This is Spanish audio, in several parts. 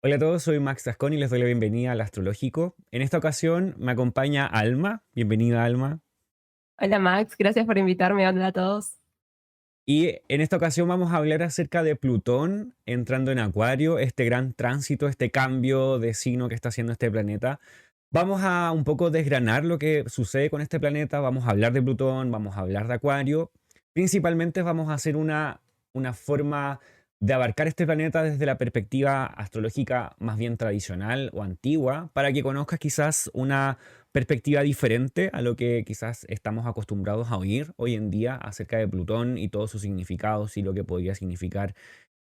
Hola a todos, soy Max Tascón y les doy la bienvenida al Astrológico. En esta ocasión me acompaña Alma. Bienvenida, Alma. Hola Max, gracias por invitarme. Hola a todos. Y en esta ocasión vamos a hablar acerca de Plutón entrando en Acuario, este gran tránsito, este cambio de signo que está haciendo este planeta. Vamos a un poco desgranar lo que sucede con este planeta, vamos a hablar de Plutón, vamos a hablar de Acuario. Principalmente vamos a hacer una forma de abarcar este planeta desde la perspectiva astrológica más bien tradicional o antigua, para que conozcas quizás una perspectiva diferente a lo que quizás estamos acostumbrados a oír hoy en día acerca de Plutón y todos sus significados y lo que podría significar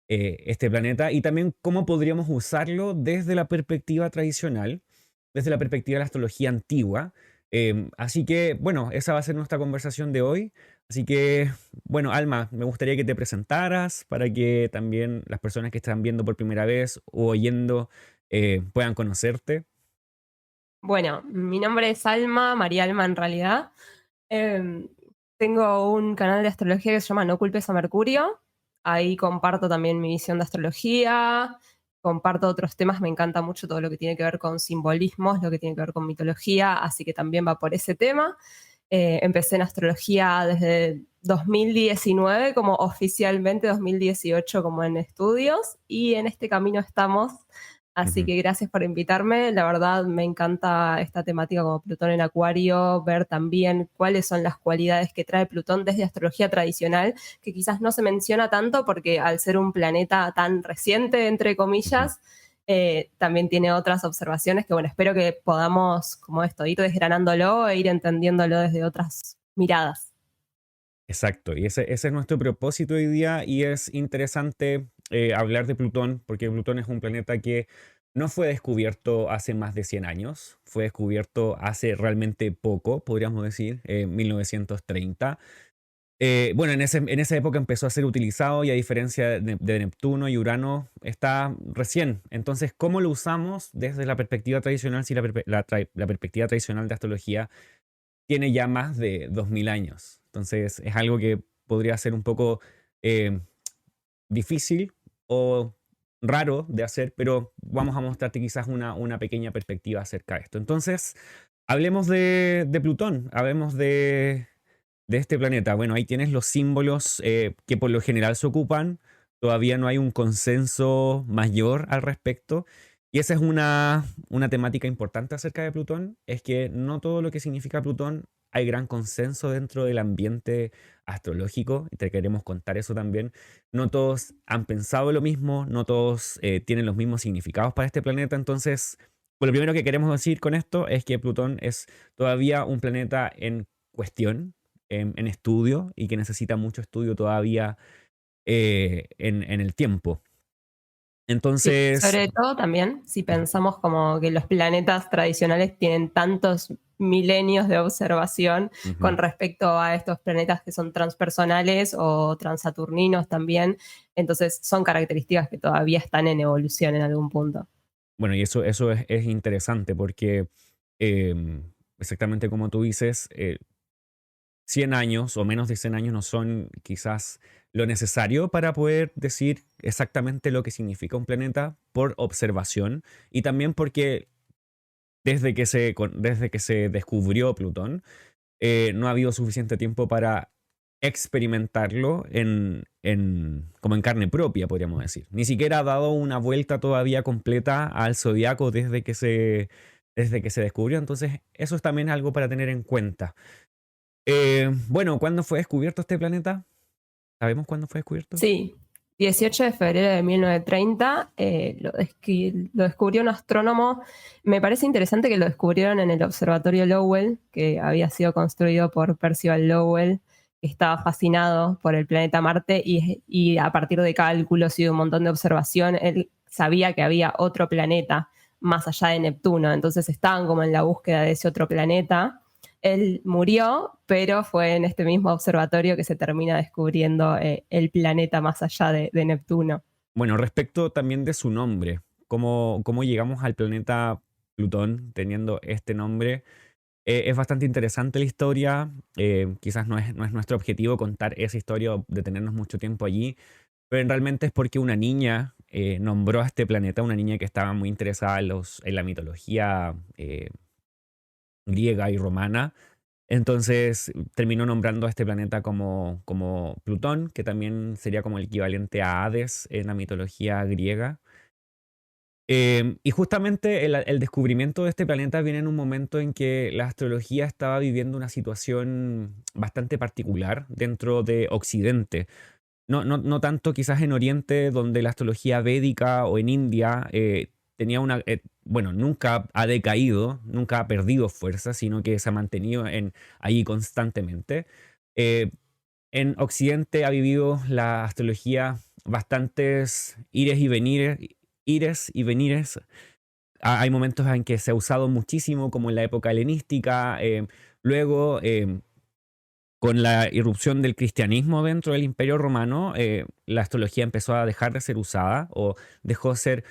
este planeta, y también cómo podríamos usarlo desde la perspectiva tradicional, desde la perspectiva de la astrología antigua. Así que, bueno, esa va a ser nuestra conversación de hoy. Así que, bueno, Alma, me gustaría que te presentaras para que también las personas que están viendo por primera vez o oyendo puedan conocerte. Bueno, mi nombre es Alma, María Alma en realidad. Em, Tengo un canal de astrología que se llama No culpes a Mercurio. Ahí comparto también mi visión de astrología, comparto otros temas, me encanta mucho todo lo que tiene que ver con simbolismos, lo que tiene que ver con mitología, así que también va por ese tema. Empecé en astrología desde 2019, como oficialmente 2018 como en estudios, y en este camino estamos. Así Ujú. que gracias por invitarme. La verdad me encanta esta temática como Plutón en Acuario, ver también cuáles son las cualidades que trae Plutón desde astrología tradicional, que quizás no se menciona tanto porque al ser un planeta tan reciente, entre Ujú. comillas, también tiene otras observaciones que, bueno, espero que podamos, como esto, ir desgranándolo e ir entendiéndolo desde otras miradas. Exacto, y ese es nuestro propósito hoy día, y es interesante hablar de Plutón porque Plutón es un planeta que no fue descubierto hace más de 100 años, fue descubierto hace realmente poco, podríamos decir, 1930. Bueno, en esa época empezó a ser utilizado, y a diferencia de Neptuno y Urano, está recién. Entonces, ¿cómo lo usamos desde la perspectiva tradicional? Si la perspectiva tradicional de astrología tiene ya más de 2000 años. Entonces es algo que podría ser un poco eh, difícil o raro de hacer, pero vamos a mostrarte quizás una pequeña perspectiva acerca de esto. Entonces, hablemos de Plutón, hablemos de este planeta. Bueno, ahí tienes los símbolos que por lo general se ocupan. Todavía no hay un consenso mayor al respecto. Y esa es una temática importante acerca de Plutón, es que no todo lo que significa Plutón hay gran consenso dentro del ambiente astrológico, y te queremos contar eso también. No todos han pensado lo mismo, no todos tienen los mismos significados para este planeta. Entonces, pues lo primero que queremos decir con esto es que Plutón es todavía un planeta en cuestión, en estudio, y que necesita mucho estudio todavía en el tiempo. Sí, Entonces, sobre todo también si pensamos como que los planetas tradicionales tienen tantos milenios de observación con ujú. respecto a estos planetas que son transpersonales o transaturninos también, entonces son características que todavía están en evolución en algún punto. Bueno, y eso es interesante porque exactamente como tú dices, 100 años o menos de 100 años no son quizás lo necesario para poder decir exactamente lo que significa un planeta por observación, y también porque desde que se descubrió Plutón, no ha habido suficiente tiempo para experimentarlo como en carne propia, podríamos decir. Ni siquiera ha dado una vuelta todavía completa al zodiaco desde que se descubrió. Entonces, eso es también algo para tener en cuenta. Bueno, ¿cuándo fue descubierto este planeta? ¿Sabemos cuándo fue descubierto? Sí, 18 de febrero de 1930 lo descubrió un astrónomo. Me parece interesante que lo descubrieron en el observatorio Lowell, que había sido construido por Percival Lowell, que estaba fascinado por el planeta Marte y a partir de cálculos y de un montón de observación, él sabía que había otro planeta más allá de Neptuno. Entonces estaban como en la búsqueda de ese otro planeta. Él murió, pero fue en este mismo observatorio que se termina descubriendo el planeta más allá de Neptuno. Bueno, respecto también de su nombre, cómo llegamos al planeta Plutón teniendo este nombre. Es bastante interesante la historia. Quizás no es nuestro objetivo contar esa historia o detenernos mucho tiempo allí, pero realmente es porque una niña nombró a este planeta, una niña que estaba muy interesada en la mitología griega y romana. Entonces terminó nombrando a este planeta como Plutón, que también sería como el equivalente a Hades en la mitología griega. Y justamente el descubrimiento de este planeta viene en un momento en que la astrología estaba viviendo una situación bastante particular dentro de Occidente. No tanto quizás en Oriente, donde la astrología védica o en India tenía bueno, nunca ha decaído, nunca ha perdido fuerza, sino que se ha mantenido ahí constantemente. Eh, en Occidente ha vivido la astrología bastantes ires y venires. Hay momentos en que se ha usado muchísimo, como en la época helenística. Luego, con la irrupción del cristianismo dentro del Imperio Romano, la astrología empezó a dejar de ser usada o dejó de ser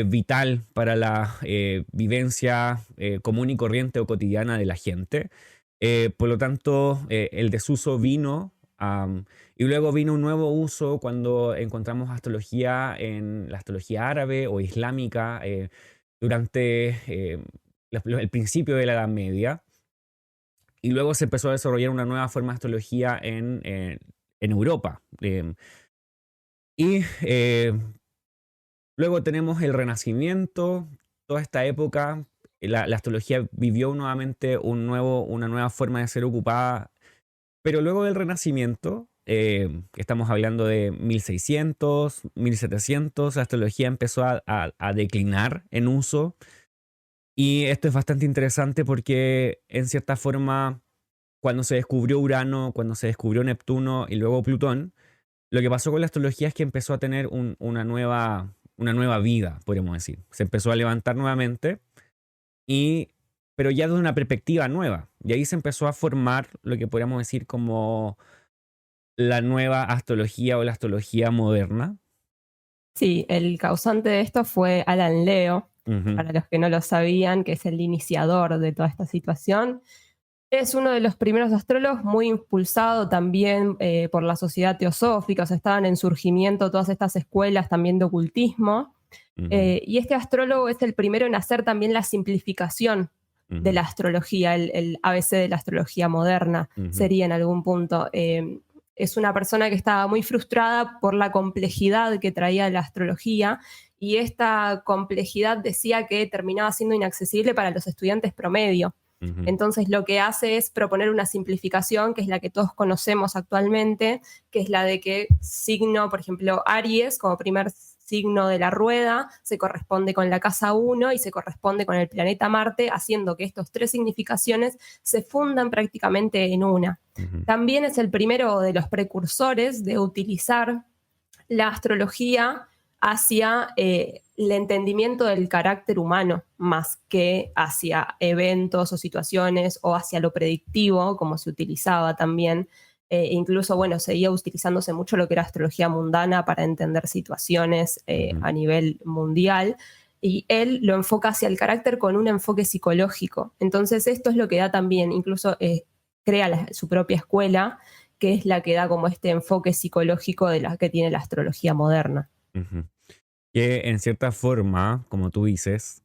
vital para la vivencia común y corriente o cotidiana de la gente. Por lo tanto, el desuso vino y luego vino un nuevo uso cuando encontramos astrología en la astrología árabe o islámica durante el principio de la Edad Media. Y luego se empezó a desarrollar una nueva forma de astrología en Europa. Y luego tenemos el Renacimiento, toda esta época. La astrología vivió nuevamente una nueva forma de ser ocupada. Pero luego del Renacimiento, estamos hablando de 1600, 1700, la astrología empezó a declinar en uso. Y esto es bastante interesante porque, en cierta forma, cuando se descubrió Urano, cuando se descubrió Neptuno y luego Plutón, lo que pasó con la astrología es que empezó a tener una nueva vida, podríamos decir. Se empezó a levantar nuevamente, pero ya desde una perspectiva nueva. Y ahí se empezó a formar lo que podríamos decir como la nueva astrología o la astrología moderna. Sí, el causante de esto fue Alan Leo, Ujú, para los que no lo sabían, que es el iniciador de toda esta situación. Es uno de los primeros astrólogos, muy impulsado también por la sociedad teosófica, o sea, estaban en surgimiento todas estas escuelas también de ocultismo. ujú, Y este astrólogo es el primero en hacer también la simplificación de ujú, la astrología, el ABC de la astrología moderna ujú, sería en algún punto. Es una persona que estaba muy frustrada por la complejidad que traía la astrología y esta complejidad decía que terminaba siendo inaccesible para los estudiantes promedio. ujú, Entonces lo que hace es proponer una simplificación, que es la que todos conocemos actualmente, que es la de que signo, por ejemplo, Aries, como primer signo de la rueda, se corresponde con la casa 1 y se corresponde con el planeta Marte, haciendo que estos tres significaciones se fundan prácticamente en una. ujú, También es el primero de los precursores de utilizar la astrología hacia el entendimiento del carácter humano, más que hacia eventos o situaciones o hacia lo predictivo, como se utilizaba también. Incluso, bueno, seguía utilizándose mucho lo que era astrología mundana para entender situaciones ujú, a nivel mundial. Y él lo enfoca hacia el carácter con un enfoque psicológico. Entonces, esto es lo que da también, incluso crea su propia escuela, que es la que da como este enfoque psicológico de la que tiene la astrología moderna. ujú. Que en cierta forma, como tú dices,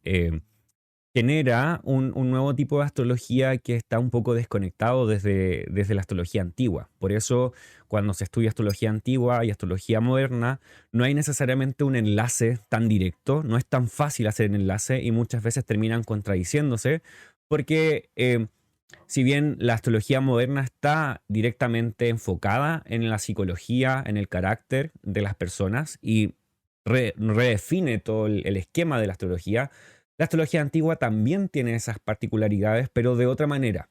genera un nuevo tipo de astrología que está un poco desconectado desde la astrología antigua. Por eso, cuando se estudia astrología antigua y astrología moderna, no hay necesariamente un enlace tan directo, no es tan fácil hacer el enlace y muchas veces terminan contradiciéndose, porque si bien la astrología moderna está directamente enfocada en la psicología, en el carácter de las personas y redefine todo el esquema de la astrología antigua también tiene esas particularidades, pero de otra manera.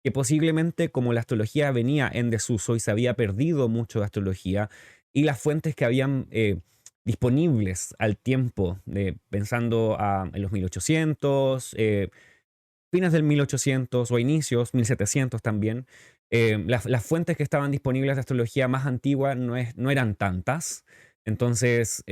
Que posiblemente como la astrología venía en desuso y se había perdido mucho de astrología y las fuentes que habían disponibles al tiempo, pensando en los 1800, fines del 1800 o inicios, 1700 también, las fuentes que estaban disponibles de astrología más antigua no eran tantas. Entonces,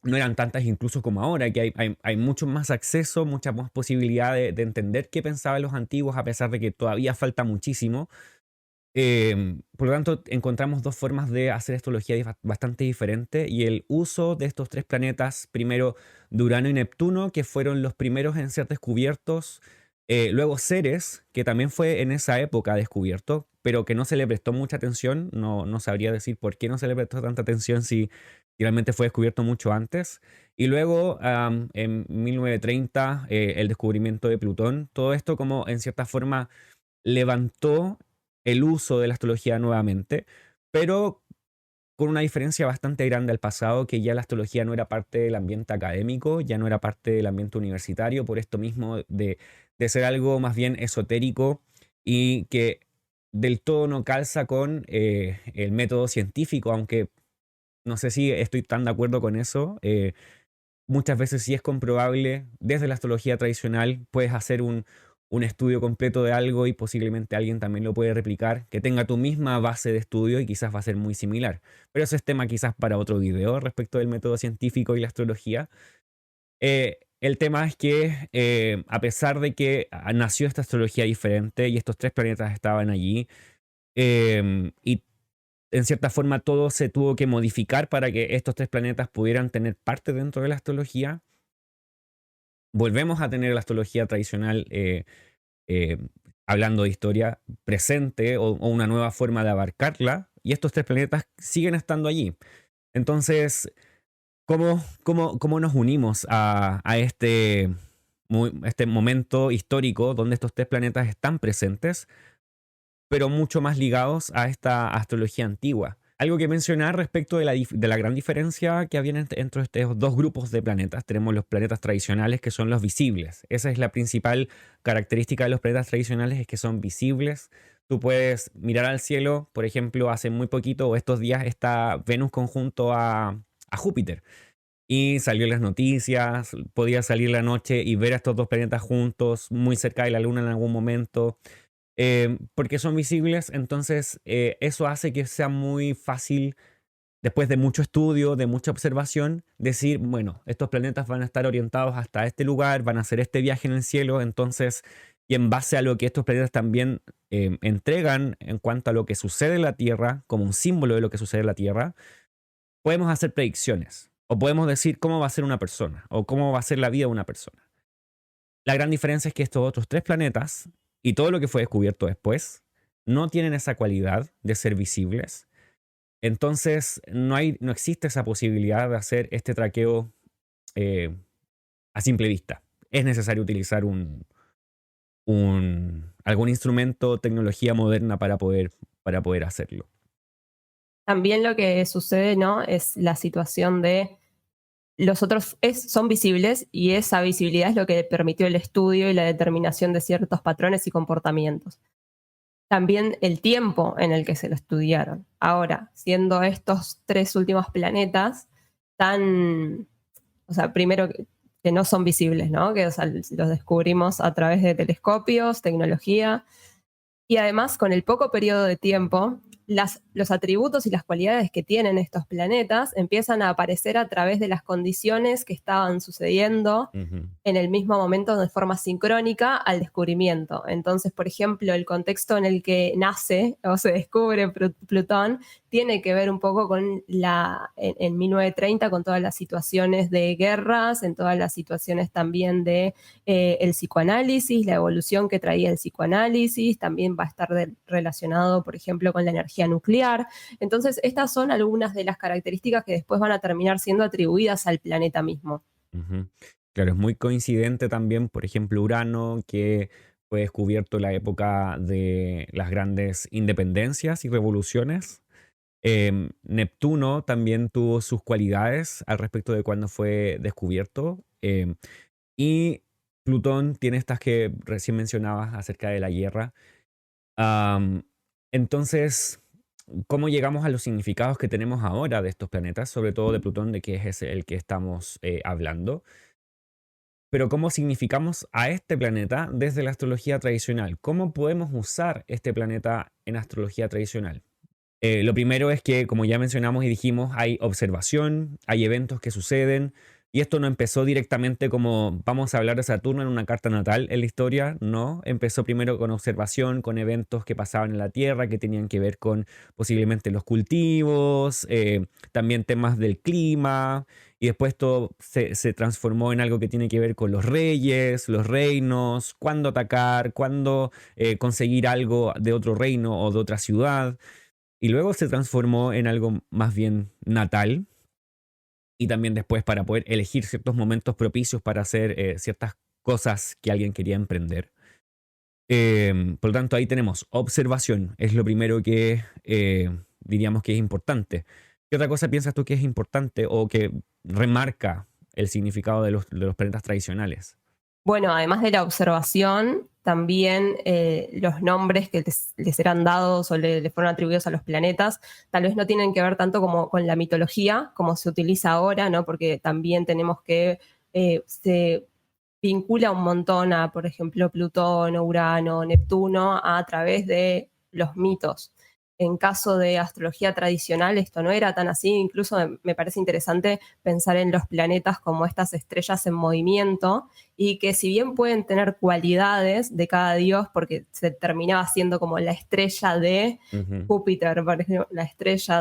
no eran tantas incluso como ahora, que hay mucho más acceso, mucha más posibilidad de entender qué pensaban los antiguos, a pesar de que todavía falta muchísimo. Por lo tanto, encontramos dos formas de hacer astrología bastante diferentes y el uso de estos tres planetas, primero de Urano y Neptuno, que fueron los primeros en ser descubiertos, luego Ceres, que también fue en esa época descubierto, pero que no se le prestó mucha atención, no sabría decir por qué no se le prestó tanta atención si realmente fue descubierto mucho antes. Y luego, en 1930, el descubrimiento de Plutón, todo esto como en cierta forma levantó el uso de la astrología nuevamente, pero con una diferencia bastante grande al pasado, que ya la astrología no era parte del ambiente académico, ya no era parte del ambiente universitario, por esto mismo de ser algo más bien esotérico y que del todo no calza con el método científico, aunque no sé si estoy tan de acuerdo con eso. Muchas veces sí es comprobable, desde la astrología tradicional puedes hacer un estudio completo de algo y posiblemente alguien también lo puede replicar, que tenga tu misma base de estudio y quizás va a ser muy similar. Pero eso es tema quizás para otro video respecto del método científico y la astrología. El tema es que a pesar de que nació esta astrología diferente y estos tres planetas estaban allí, y en cierta forma todo se tuvo que modificar para que estos tres planetas pudieran tener parte dentro de la astrología, volvemos a tener la astrología tradicional, eh, hablando de historia presente o una nueva forma de abarcarla, y estos tres planetas siguen estando allí. Entonces, ¿cómo nos unimos a este momento histórico donde estos tres planetas están presentes, pero mucho más ligados a esta astrología antigua? Algo que mencionar respecto de la gran diferencia que había entre estos dos grupos de planetas. Tenemos los planetas tradicionales, que son los visibles. Esa es la principal característica de los planetas tradicionales, es que son visibles. Tú puedes mirar al cielo, por ejemplo, hace muy poquito o estos días está Venus conjunto a Júpiter. Y salió en las noticias, podía salir la noche y ver a estos dos planetas juntos, muy cerca de la Luna en algún momento, porque son visibles. Entonces eso hace que sea muy fácil, después de mucho estudio, de mucha observación, decir, bueno, estos planetas van a estar orientados hasta este lugar, van a hacer este viaje en el cielo. Entonces, y en base a lo que estos planetas también entregan en cuanto a lo que sucede en la Tierra, como un símbolo de lo que sucede en la Tierra, podemos hacer predicciones o podemos decir cómo va a ser una persona o cómo va a ser la vida de una persona. La gran diferencia es que estos otros tres planetas y todo lo que fue descubierto después no tienen esa cualidad de ser visibles. Entonces no existe esa posibilidad de hacer este traqueo eh, a simple vista. Es necesario utilizar algún instrumento o tecnología moderna para poder hacerlo. También lo que sucede, ¿no? Es la situación de los otros son visibles y esa visibilidad es lo que permitió el estudio y la determinación de ciertos patrones y comportamientos. También el tiempo en el que se lo estudiaron. Ahora, siendo estos tres últimos planetas tan, o sea, primero que no son visibles, ¿no? Que o sea, los descubrimos a través de telescopios, tecnología, y además con el poco periodo de tiempo los atributos y las cualidades que tienen estos planetas empiezan a aparecer a través de las condiciones que estaban sucediendo Ujú. en el mismo momento de forma sincrónica al descubrimiento. Entonces, por ejemplo, el contexto en el que nace o se descubre Plutón tiene que ver un poco con en 1930, con todas las situaciones de guerras, en todas las situaciones también de el psicoanálisis, la evolución que traía el psicoanálisis, también va a estar relacionado, por ejemplo, con la energía nuclear. Entonces, estas son algunas de las características que después van a terminar siendo atribuidas al planeta mismo. Ujú. Claro, es muy coincidente también, por ejemplo, Urano, que fue descubierto en la época de las grandes independencias y revoluciones. Neptuno también tuvo sus cualidades al respecto de cuando fue descubierto. Y Plutón tiene estas que recién mencionabas acerca de la guerra. Am, entonces, ¿cómo llegamos a los significados que tenemos ahora de estos planetas, sobre todo de Plutón, de que es el que estamos hablando? Pero ¿cómo significamos a este planeta desde la astrología tradicional? ¿Cómo podemos usar este planeta en astrología tradicional? Lo primero es que, como ya mencionamos y dijimos, hay observación, hay eventos que suceden, Y esto no empezó directamente como vamos a hablar de Saturno en una carta natal en la historia, no. Empezó primero con observación, con eventos que pasaban en la Tierra que tenían que ver con posiblemente los cultivos, también temas del clima, y después todo se transformó en algo que tiene que ver con los reyes, los reinos, cuándo atacar, cuándo conseguir algo de otro reino o de otra ciudad. Y luego se transformó en algo más bien natal y también después para poder elegir ciertos momentos propicios para hacer ciertas cosas que alguien quería emprender. Por lo tanto, ahí tenemos observación, es lo primero que diríamos que es importante. ¿Qué otra cosa piensas tú que es importante o que remarca el significado de los planetas tradicionales? Bueno, además de la observación, también los nombres que les eran dados o les fueron atribuidos a los planetas, tal vez no tienen que ver tanto como con la mitología, como se utiliza ahora, ¿no? Porque también tenemos que se vincula un montón a, por ejemplo, Plutón, Urano, Neptuno, a través de los mitos. En caso de astrología tradicional, esto no era tan así. Incluso me parece interesante pensar en los planetas como estas estrellas en movimiento y que si bien pueden tener cualidades de cada dios, porque se terminaba siendo como la estrella de Ujú. Júpiter, por ejemplo, la estrella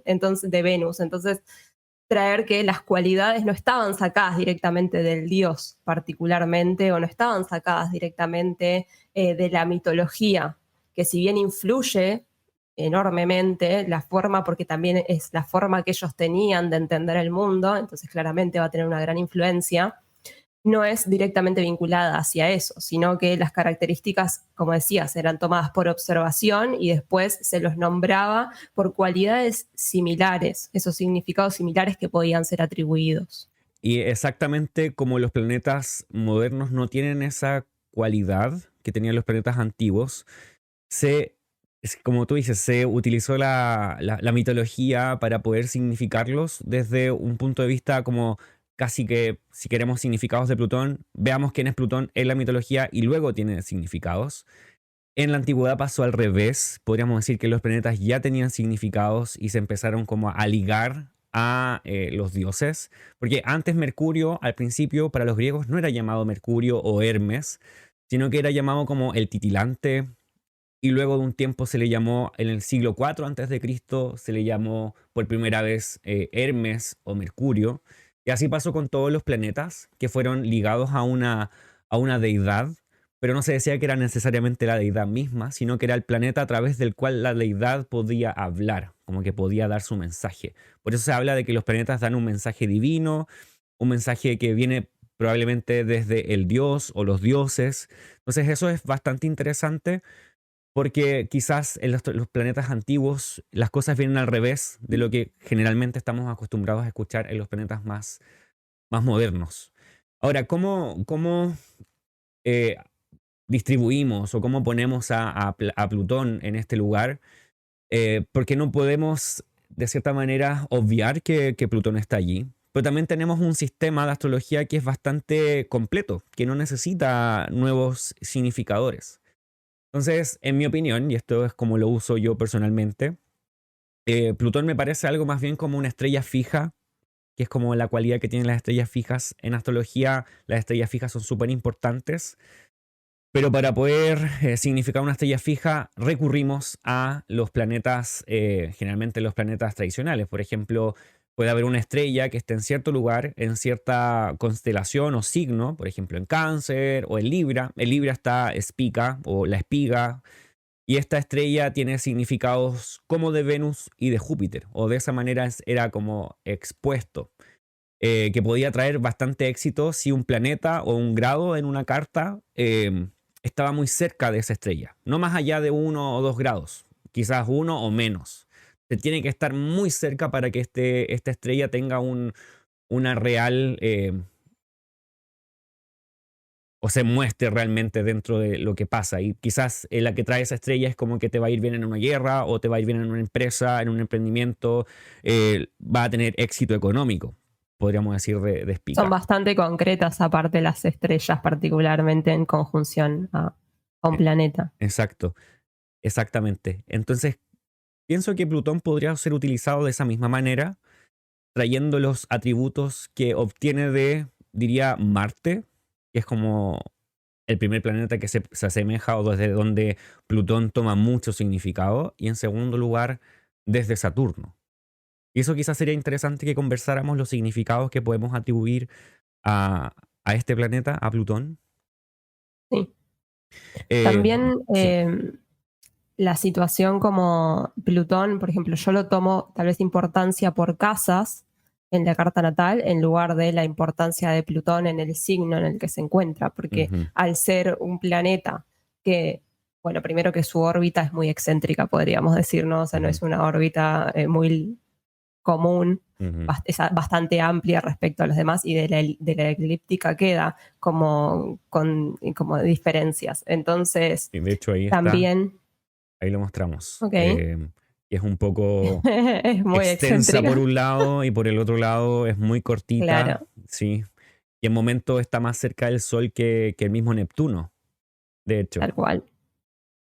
entonces, de Venus. Entonces, traer que las cualidades no estaban sacadas directamente del dios particularmente o no estaban sacadas directamente de la mitología, que si bien influye enormemente la forma, porque también es la forma que ellos tenían de entender el mundo, entonces claramente va a tener una gran influencia, no es directamente vinculada hacia eso, sino que las características, como decías, eran tomadas por observación y después se los nombraba por cualidades similares, esos significados similares que podían ser atribuidos. Y exactamente como los planetas modernos no tienen esa cualidad que tenían los planetas antiguos, como tú dices, se utilizó la mitología para poder significarlos desde un punto de vista como casi que, si queremos significados de Plutón, veamos quién es Plutón en la mitología y luego tiene significados. En la antigüedad pasó al revés, podríamos decir que los planetas ya tenían significados y se empezaron como a ligar a los dioses, porque antes Mercurio, al principio, para los griegos no era llamado Mercurio o Hermes, sino que era llamado como el titilante, y luego de un tiempo se le llamó, en el siglo IV antes de Cristo, se le llamó por primera vez Hermes o Mercurio. Y así pasó con todos los planetas que fueron ligados a una deidad, pero no se decía que era necesariamente la deidad misma, sino que era el planeta a través del cual la deidad podía hablar, como que podía dar su mensaje. Por eso se habla de que los planetas dan un mensaje divino, un mensaje que viene probablemente desde el dios o los dioses. Entonces eso es bastante interesante porque quizás en los planetas antiguos las cosas vienen al revés de lo que generalmente estamos acostumbrados a escuchar en los planetas más modernos. Ahora, ¿cómo eh, distribuimos o cómo ponemos a Plutón en este lugar? Porque no podemos, de cierta manera, obviar que Plutón está allí. Pero también tenemos un sistema de astrología que es bastante completo, que no necesita nuevos significadores. Entonces, en mi opinión, y esto es como lo uso yo personalmente, Plutón me parece algo más bien como una estrella fija, que es como la cualidad que tienen las estrellas fijas. En astrología, las estrellas fijas son súper importantes, pero para poder significar una estrella fija, recurrimos a los planetas, generalmente los planetas tradicionales. Por ejemplo, puede haber una estrella que esté en cierto lugar, en cierta constelación o signo, por ejemplo en Cáncer o en Libra. En Libra está Spica o la espiga, y esta estrella tiene significados como de Venus y de Júpiter, o de esa manera era como expuesto, que podía traer bastante éxito si un planeta o un grado en una carta estaba muy cerca de esa estrella, no más allá de 1 o 2 grados, quizás uno o menos. Se tiene que estar muy cerca para que esta estrella tenga una real o se muestre realmente dentro de lo que pasa. Y quizás la que trae esa estrella es como que te va a ir bien en una guerra o te va a ir bien en una empresa, en un emprendimiento, va a tener éxito económico, podríamos decir de Son Spica. bastante concretas, aparte las estrellas, particularmente en conjunción a un Eh, planeta. Exacto, exactamente. Entonces, pienso que Plutón podría ser utilizado de esa misma manera, trayendo los atributos que obtiene de, diría, Marte, que es como el primer planeta que se asemeja o desde donde Plutón toma mucho significado, y en segundo lugar, desde Saturno. Y eso quizás sería interesante que conversáramos los significados que podemos atribuir a, a este planeta, a Plutón. Sí. Eh, También sí. la situación como Plutón, por ejemplo, yo lo tomo tal vez importancia por casas en la carta natal en lugar de la importancia de Plutón en el signo en el que se encuentra, porque Ujú, al ser un planeta que, bueno, primero que su órbita es muy excéntrica, podríamos decir, ¿no? O sea, no ujú, es una órbita muy común, ujú. es bastante amplia respecto a los demás y de la eclíptica queda como diferencias. Entonces, Y de hecho ahí está, también, ahí lo mostramos. ok, Y es un poco es muy extensa por excéntrica, un lado y por el otro lado es muy cortita, claro, sí. Y en momento está más cerca del Sol que el mismo Neptuno, de hecho. tal cual.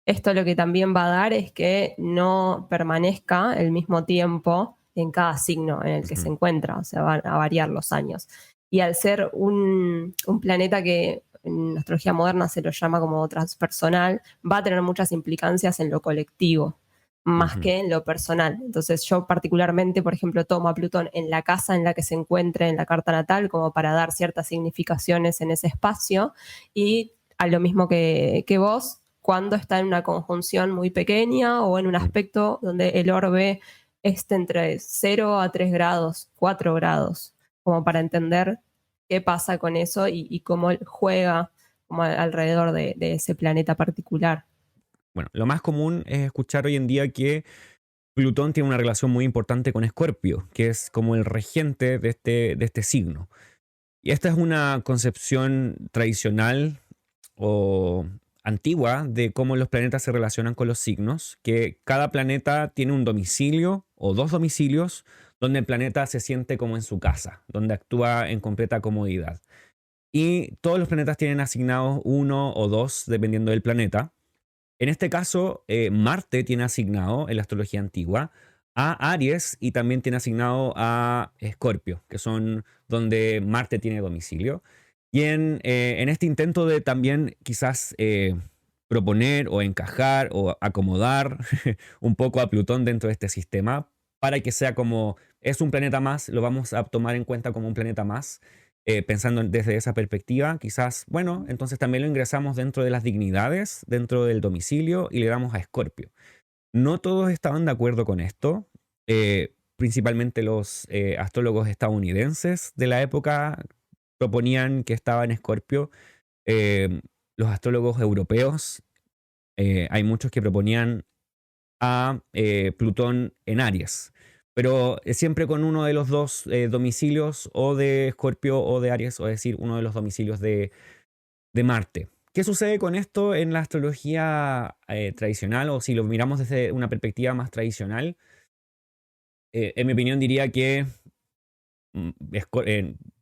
Esto lo que también va a dar es que no permanezca el mismo tiempo en cada signo en el que se Ujú, encuentra, o sea, van a variar los años. Y al ser un planeta que en astrología moderna se lo llama como transpersonal, va a tener muchas implicancias en lo colectivo, más ujú, que en lo personal. Entonces yo particularmente, por ejemplo, tomo a Plutón en la casa en la que se encuentre en la carta natal como para dar ciertas significaciones en ese espacio y a lo mismo que vos, cuando está en una conjunción muy pequeña o en un ujú. aspecto donde el orbe esté entre 0 a 3 grados, 4 grados, como para entender qué pasa con eso y cómo juega como alrededor de ese planeta particular. Bueno, lo más común es escuchar hoy en día que Plutón tiene una relación muy importante con Escorpio, que es como el regente de este signo. Y esta es una concepción tradicional o antigua de cómo los planetas se relacionan con los signos, que cada planeta tiene un domicilio o dos domicilios donde el planeta se siente como en su casa, donde actúa en completa comodidad. Y todos los planetas tienen asignados uno o dos, dependiendo del planeta. En este caso, Marte tiene asignado en la astrología antigua a Aries y también tiene asignado a Escorpio, que son donde Marte tiene domicilio. Y en este intento de también quizás proponer o encajar o acomodar un poco a Plutón dentro de este sistema, para que sea como es un planeta más, lo vamos a tomar en cuenta como un planeta más, pensando desde esa perspectiva, quizás, bueno, entonces también lo ingresamos dentro de las dignidades, dentro del domicilio y le damos a Escorpio. No todos estaban de acuerdo con esto, principalmente los astrólogos estadounidenses de la época proponían que estaba en Escorpio. Eh, los astrólogos europeos, hay muchos que proponían a Plutón en Aries, pero siempre con uno de los dos domicilios, o de Escorpio o de Aries, o es decir, uno de los domicilios de Marte. ¿Qué sucede con esto en la astrología tradicional, o si lo miramos desde una perspectiva más tradicional? En mi opinión diría que mm,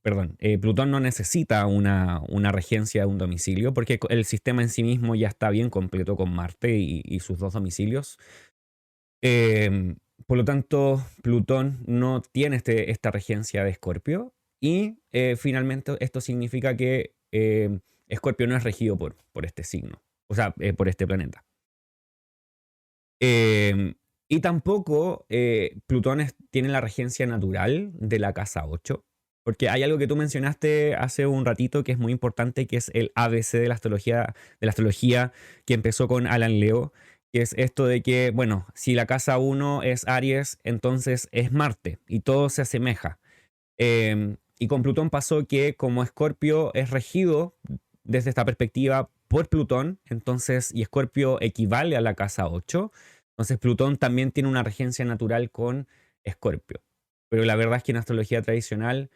perdón, Plutón no necesita una regencia de un domicilio, porque el sistema en sí mismo ya está bien completo con Marte y sus dos domicilios. Em, por lo tanto, Plutón no tiene esta regencia de Escorpio, y finalmente esto significa que Escorpio no es regido por este signo, o sea, por este planeta. Em, y tampoco Plutón tiene la regencia natural de la casa 8, porque hay algo que tú mencionaste hace un ratito que es muy importante, que es el ABC de la astrología que empezó con Alan Leo, que es esto de que, bueno, si la casa 1 es Aries, entonces es Marte y todo se asemeja. Y con Plutón pasó que como Escorpio es regido desde esta perspectiva por Plutón, entonces, y Escorpio equivale a la casa 8, entonces Plutón también tiene una regencia natural con Escorpio. Pero la verdad es que en astrología tradicional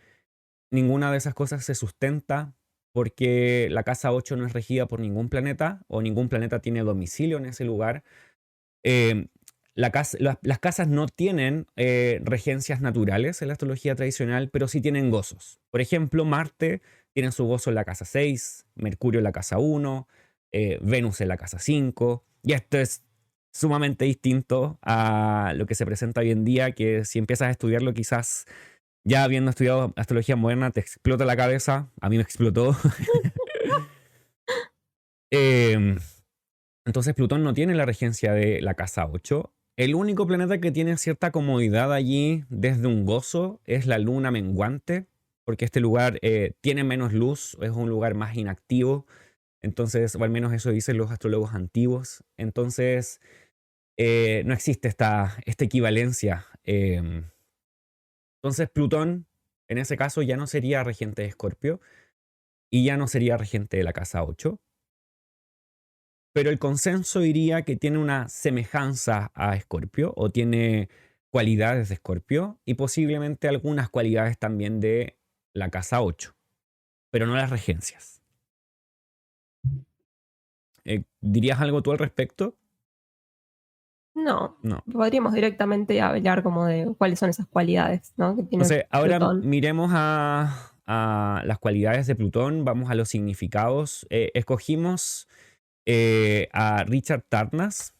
ninguna de esas cosas se sustenta, porque la casa 8 no es regida por ningún planeta, o ningún planeta tiene domicilio en ese lugar. eh, las casas no tienen regencias naturales en la astrología tradicional, pero sí tienen gozos. Por ejemplo, Marte tiene su gozo en la casa 6, Mercurio en la casa 1, Venus en la casa 5, y esto es sumamente distinto a lo que se presenta hoy en día, que si empiezas a estudiarlo quizás Ya habiendo estudiado astrología moderna, te explota la cabeza. A mí me explotó. Em, entonces Plutón no tiene la regencia de la casa 8. El único planeta que tiene cierta comodidad allí desde un gozo es la luna menguante, porque este lugar tiene menos luz, es un lugar más inactivo. Entonces, o al menos eso dicen los astrólogos antiguos. Entonces, no existe esta equivalencia. Entonces, Plutón, en ese caso, ya no sería regente de Escorpio y ya no sería regente de la casa 8. Pero el consenso diría que tiene una semejanza a Escorpio o tiene cualidades de Escorpio y posiblemente algunas cualidades también de la casa 8, pero no las regencias. ¿Dirías algo tú al respecto? No, No. podríamos directamente hablar como de cuáles son esas cualidades, ¿no? Que tiene Entonces, ahora Plutón. miremos a las cualidades de Plutón, vamos a los significados. Escogimos a Richard Tarnas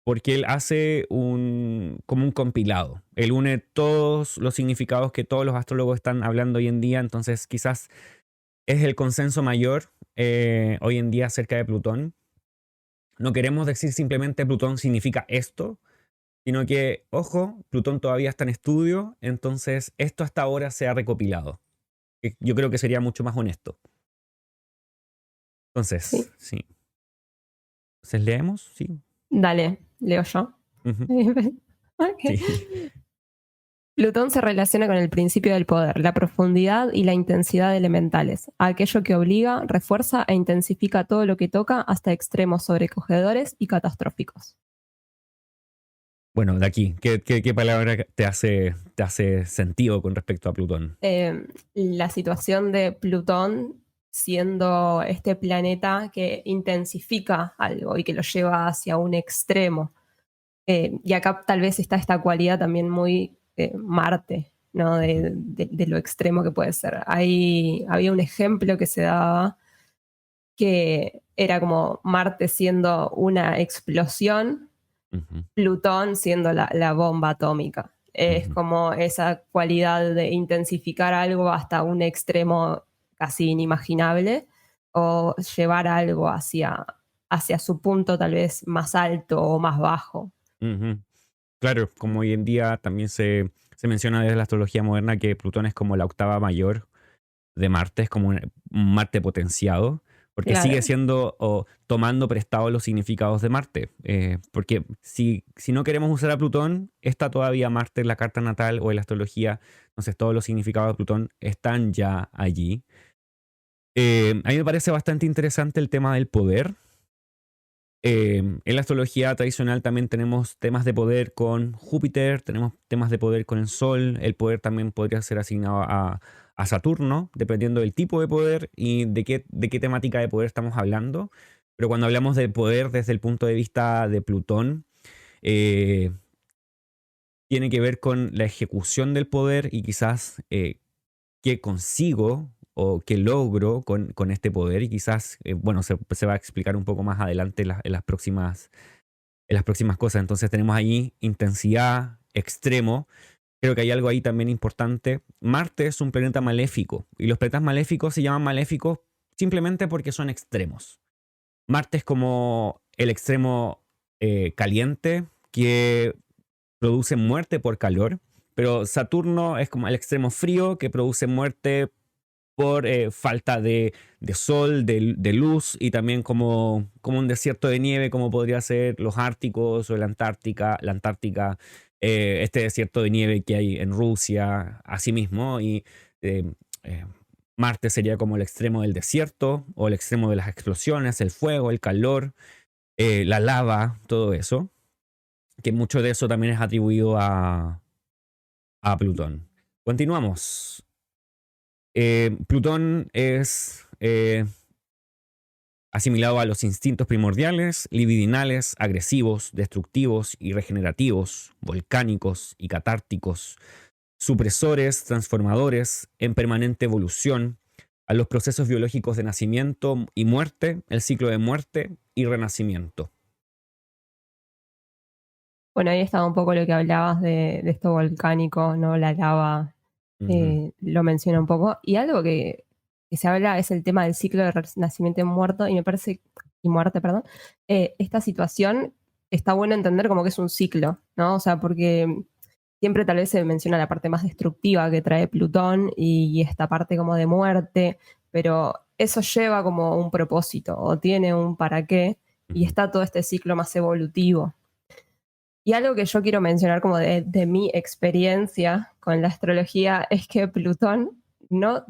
porque él hace como un compilado. Él une todos los significados que todos los astrólogos están hablando hoy en día, entonces quizás es el consenso mayor hoy en día acerca de Plutón. No queremos decir simplemente Plutón significa esto, sino que, ojo, Plutón todavía está en estudio, entonces esto hasta ahora se ha recopilado. Yo creo que sería mucho más honesto. Entonces, Sí. sí. Entonces, ¿leemos? Sí. Dale, leo yo. Ujú. Ok. Sí. Plutón se relaciona con el principio del poder, la profundidad y la intensidad de elementales, aquello que obliga, refuerza e intensifica todo lo que toca hasta extremos sobrecogedores y catastróficos. Bueno, de aquí, ¿qué palabra te hace sentido con respecto a Plutón? La situación de Plutón siendo este planeta que intensifica algo y que lo lleva hacia un extremo. Y acá tal vez está esta cualidad también muy Marte, ¿no? Ujú, De lo extremo que puede ser. Había un ejemplo que se daba que era como Marte siendo una explosión, ujú, Plutón siendo la bomba atómica. Es ujú, como esa cualidad de intensificar algo hasta un extremo casi inimaginable o llevar algo hacia su punto tal vez más alto o más bajo. ujú. Claro, como hoy en día también se menciona desde la astrología moderna que Plutón es como la octava mayor de Marte, es como un Marte potenciado, porque sigue Claro, siendo o tomando prestado los significados de Marte. Porque si no queremos usar a Plutón, está todavía Marte en la carta natal o en la astrología, entonces todos los significados de Plutón están ya allí. A mí me parece bastante interesante el tema del poder. En la astrología tradicional también tenemos temas de poder con Júpiter, tenemos temas de poder con el Sol, el poder también podría ser asignado a Saturno, dependiendo del tipo de poder y de qué temática de poder estamos hablando. Pero cuando hablamos de poder desde el punto de vista de Plutón, eh, tiene que ver con la ejecución del poder y quizás qué consigo o qué logro con este poder y quizás, bueno, se va a explicar un poco más adelante en las próximas cosas. Entonces tenemos ahí intensidad, extremo. Creo que hay algo ahí también importante. Marte es un planeta maléfico y los planetas maléficos se llaman maléficos simplemente porque son extremos. Marte es como el extremo caliente que produce muerte por calor, pero Saturno es como el extremo frío que produce muerte por falta de sol, de luz y también como un desierto de nieve, como podría ser los Árticos o la Antártica, este desierto de nieve que hay en Rusia, asimismo, y eh, eh, Marte sería como el extremo del desierto o el extremo de las explosiones, el fuego, el calor, la lava, todo eso, que mucho de eso también es atribuido a Plutón. Continuamos. Plutón es asimilado a los instintos primordiales, libidinales, agresivos, destructivos y regenerativos, volcánicos y catárticos, supresores, transformadores, en permanente evolución, a los procesos biológicos de nacimiento y muerte, el ciclo de muerte y renacimiento. Bueno, ahí estaba un poco lo que hablabas de esto volcánico, ¿no? La lava, Ujú, lo menciona un poco. Y algo que se habla es el tema del ciclo de nacimiento y muerto, y muerte, perdón. Esta situación está bueno entender como que es un ciclo, ¿no? O sea, porque siempre tal vez se menciona la parte más destructiva que trae Plutón y esta parte como de muerte, pero eso lleva como un propósito o tiene un para qué y ujú. está todo este ciclo más evolutivo. Y algo que yo quiero mencionar como de mi experiencia con la astrología es que Plutón no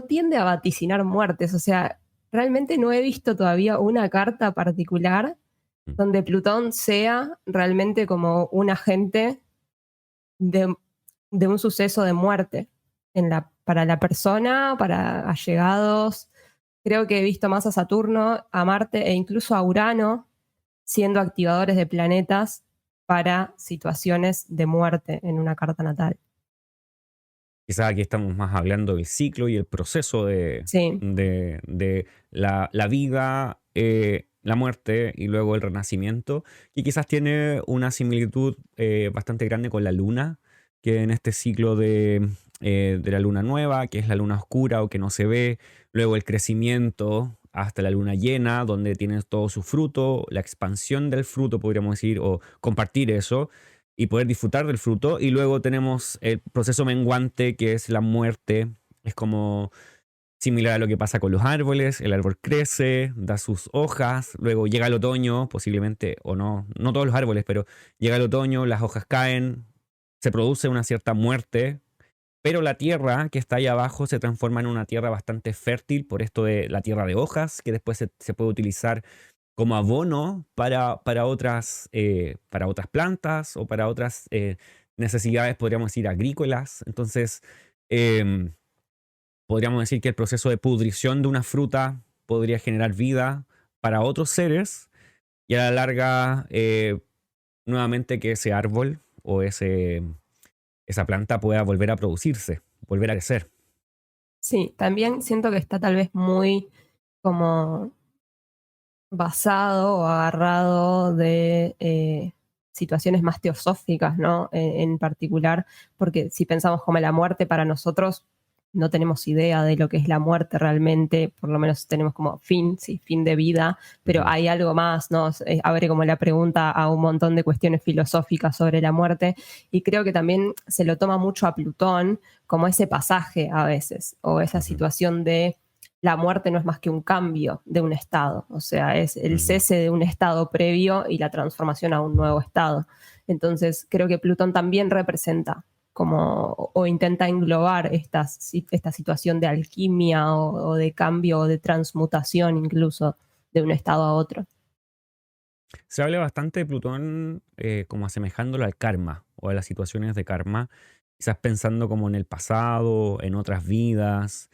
tiende a vaticinar muertes. O sea, realmente no he visto todavía una carta particular Mm. donde Plutón sea realmente como un agente de, de un suceso de muerte para la persona, para allegados. Creo que he visto más a Saturno, a Marte e incluso a Urano siendo activadores de planetas para situaciones de muerte en una carta natal. Quizás aquí estamos más hablando del ciclo y el proceso Sí, de la vida, la muerte y luego el renacimiento, que quizás tiene una similitud bastante grande con la luna, que en este ciclo de la luna nueva, que es la luna oscura o que no se ve, luego el crecimiento hasta la luna llena, donde tienes todo su fruto, la expansión del fruto, podríamos decir, o compartir eso y poder disfrutar del fruto. Y luego tenemos el proceso menguante, que es la muerte. Es como similar a lo que pasa con los árboles. El árbol crece, da sus hojas, luego llega el otoño, posiblemente, o no, no todos los árboles, pero llega el otoño, las hojas caen, se produce una cierta muerte, pero la tierra que está ahí abajo se transforma en una tierra bastante fértil por esto de la tierra de hojas, que después se puede utilizar como abono para otras plantas o para otras necesidades, podríamos decir, agrícolas. Entonces, em, podríamos decir que el proceso de pudrición de una fruta podría generar vida para otros seres y a la larga, nuevamente que ese árbol o esa planta pueda volver a producirse, volver a crecer. sí, también siento que está tal vez muy como basado o agarrado de situaciones más teosóficas, ¿no? En particular, porque si pensamos como la muerte para nosotros, no tenemos idea de lo que es la muerte realmente, por lo menos tenemos como fin, sí, fin de vida, pero Ujú, hay algo más, ¿no? Abre como la pregunta a un montón de cuestiones filosóficas sobre la muerte y creo que también se lo toma mucho a Plutón como ese pasaje a veces, o esa ujú, situación de la muerte no es más que un cambio de un estado, o sea, es el ujú. cese de un estado previo y la transformación a un nuevo estado. Entonces, creo que Plutón también representa como, o intenta englobar esta situación de alquimia o de cambio o de transmutación incluso de un estado a otro. Se habla bastante de Plutón como asemejándolo al karma o a las situaciones de karma, quizás pensando como en el pasado, en otras vidas.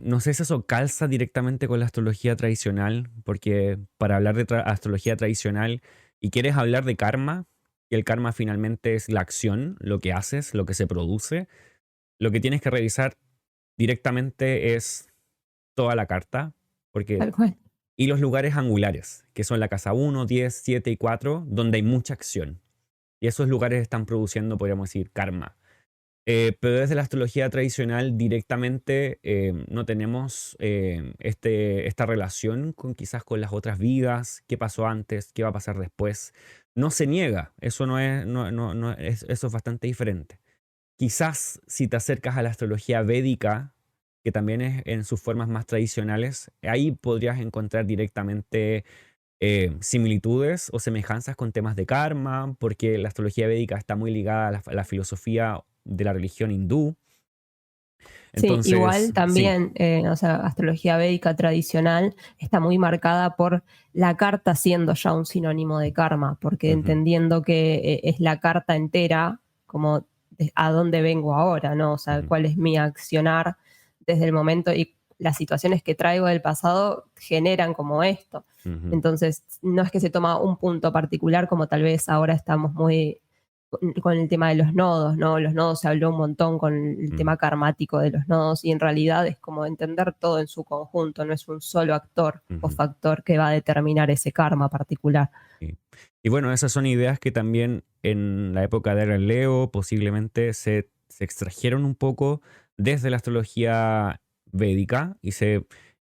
No sé si eso calza directamente con la astrología tradicional, porque para hablar de astrología tradicional y quieres hablar de karma, y el karma finalmente es la acción, lo que haces, lo que se produce, lo que tienes que revisar directamente es toda la carta, porque Tal cual. y los lugares angulares, que son la casa 1, 10, 7 y 4, donde hay mucha acción. Y esos lugares están produciendo, podríamos decir, karma. Pero desde la astrología tradicional directamente no tenemos esta relación con quizás con las otras vidas, qué pasó antes, qué va a pasar después. No se niega, eso no es, eso es bastante diferente. Quizás si te acercas a la astrología védica, que también es en sus formas más tradicionales, ahí podrías encontrar directamente similitudes o semejanzas con temas de karma, porque la astrología védica está muy ligada a la filosofía de la religión hindú. Sí, Entonces, igual sí. también, o sea, astrología védica tradicional está muy marcada por la carta siendo ya un sinónimo de karma, porque Ujú, entendiendo que es la carta entera, como a dónde vengo ahora, ¿no? O sea, ujú, cuál es mi accionar desde el momento y las situaciones que traigo del pasado generan como esto. ujú, Entonces, no es que se toma un punto particular como tal vez ahora estamos muy con el tema de los nodos, ¿no? Los nodos, se habló un montón con el Mm, tema karmático de los nodos, y en realidad es como entender todo en su conjunto, no es un solo actor o ujú, factor que va a determinar ese karma particular. sí. Y bueno, esas son ideas que también en la época de Leo posiblemente se extrajeron un poco desde la astrología védica y se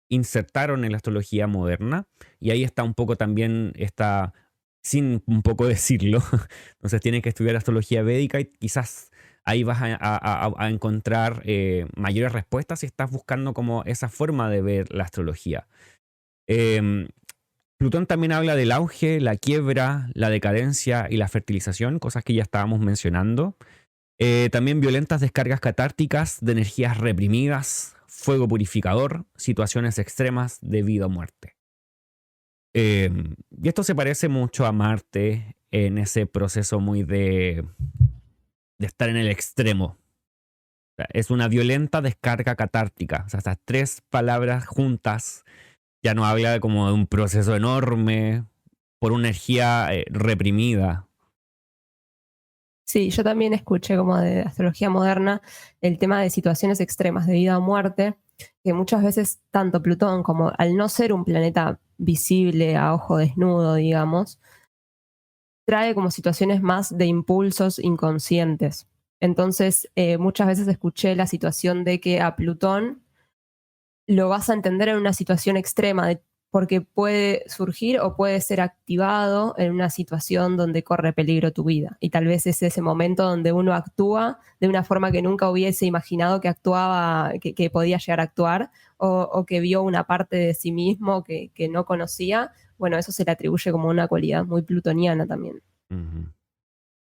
insertaron en la astrología moderna. Y ahí está un poco también esta, sin un poco decirlo, entonces tienes que estudiar astrología védica y quizás ahí vas a encontrar mayores respuestas si estás buscando como esa forma de ver la astrología. Em, Plutón también habla del auge, la quiebra, la decadencia y la fertilización, cosas que ya estábamos mencionando. También violentas descargas catárticas de energías reprimidas, fuego purificador, situaciones extremas de vida o muerte. Y esto se parece mucho a Marte en ese proceso muy de estar en el extremo. O sea, es una violenta descarga catártica. O sea, estas tres palabras juntas ya no habla como de un proceso enorme por una energía reprimida. Sí, yo también escuché como de astrología moderna el tema de situaciones extremas de vida o muerte, que muchas veces tanto Plutón como al no ser un planeta visible a ojo desnudo, digamos, trae como situaciones más de impulsos inconscientes. Entonces, muchas veces escuché la situación de que a Plutón lo vas a entender en una situación extrema, porque puede surgir o puede ser activado en una situación donde corre peligro tu vida. Y tal vez es ese momento donde uno actúa de una forma que nunca hubiese imaginado que actuaba, que podía llegar a actuar, o que vio una parte de sí mismo que no conocía. Bueno, eso se le atribuye como una cualidad muy plutoniana también. Ujú.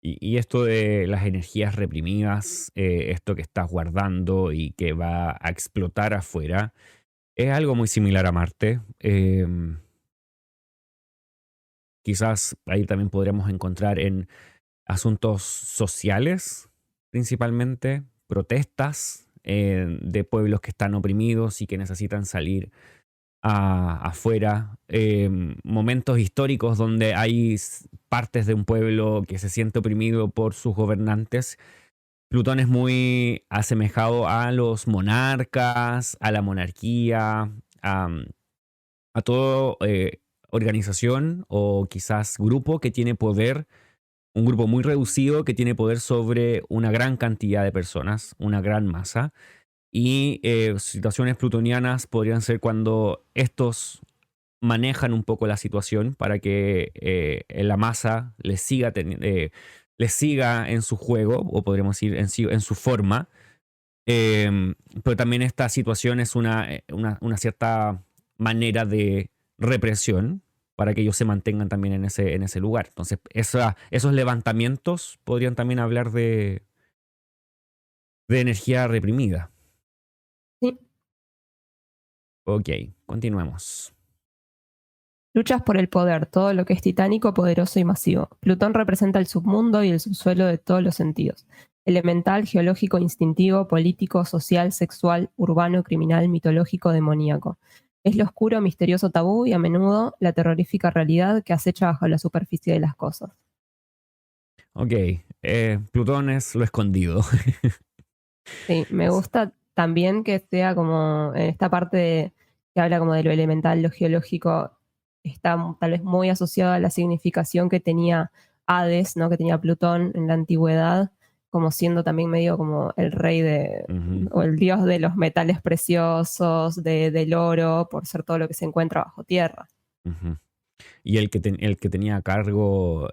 Y esto de las energías reprimidas, esto que estás guardando y que va a explotar afuera, es algo muy similar a Marte. Quizás ahí también podríamos encontrar en asuntos sociales, principalmente, protestas de pueblos que están oprimidos y que necesitan salir afuera, momentos históricos donde hay partes de un pueblo que se siente oprimido por sus gobernantes. Plutón es muy asemejado a los monarcas, a la monarquía, a, a toda organización o quizás grupo que tiene poder, un grupo muy reducido que tiene poder sobre una gran cantidad de personas, una gran masa. Y situaciones plutonianas podrían ser cuando estos manejan un poco la situación para que la masa les siga en su juego, o podríamos decir en su forma. Pero también esta situación es una cierta manera de represión para que ellos se mantengan también en ese lugar. Entonces, esos levantamientos podrían también hablar de energía reprimida. Sí. Ok, continuemos. Luchas por el poder, todo lo que es titánico, poderoso y masivo. Plutón representa el submundo y el subsuelo de todos los sentidos. Elemental, geológico, instintivo, político, social, sexual, urbano, criminal, mitológico, demoníaco. Es lo oscuro, misterioso, tabú y a menudo la terrorífica realidad que acecha bajo la superficie de las cosas. Ok, Plutón es lo escondido. Sí, me gusta también que sea como en esta parte que habla como de lo elemental, lo geológico, está tal vez muy asociado a la significación que tenía Hades, ¿no? Que tenía Plutón en la antigüedad, como siendo también medio como el rey Ujú, o el dios de los metales preciosos, del oro, por ser todo lo que se encuentra bajo tierra. ujú. Y el que tenía a cargo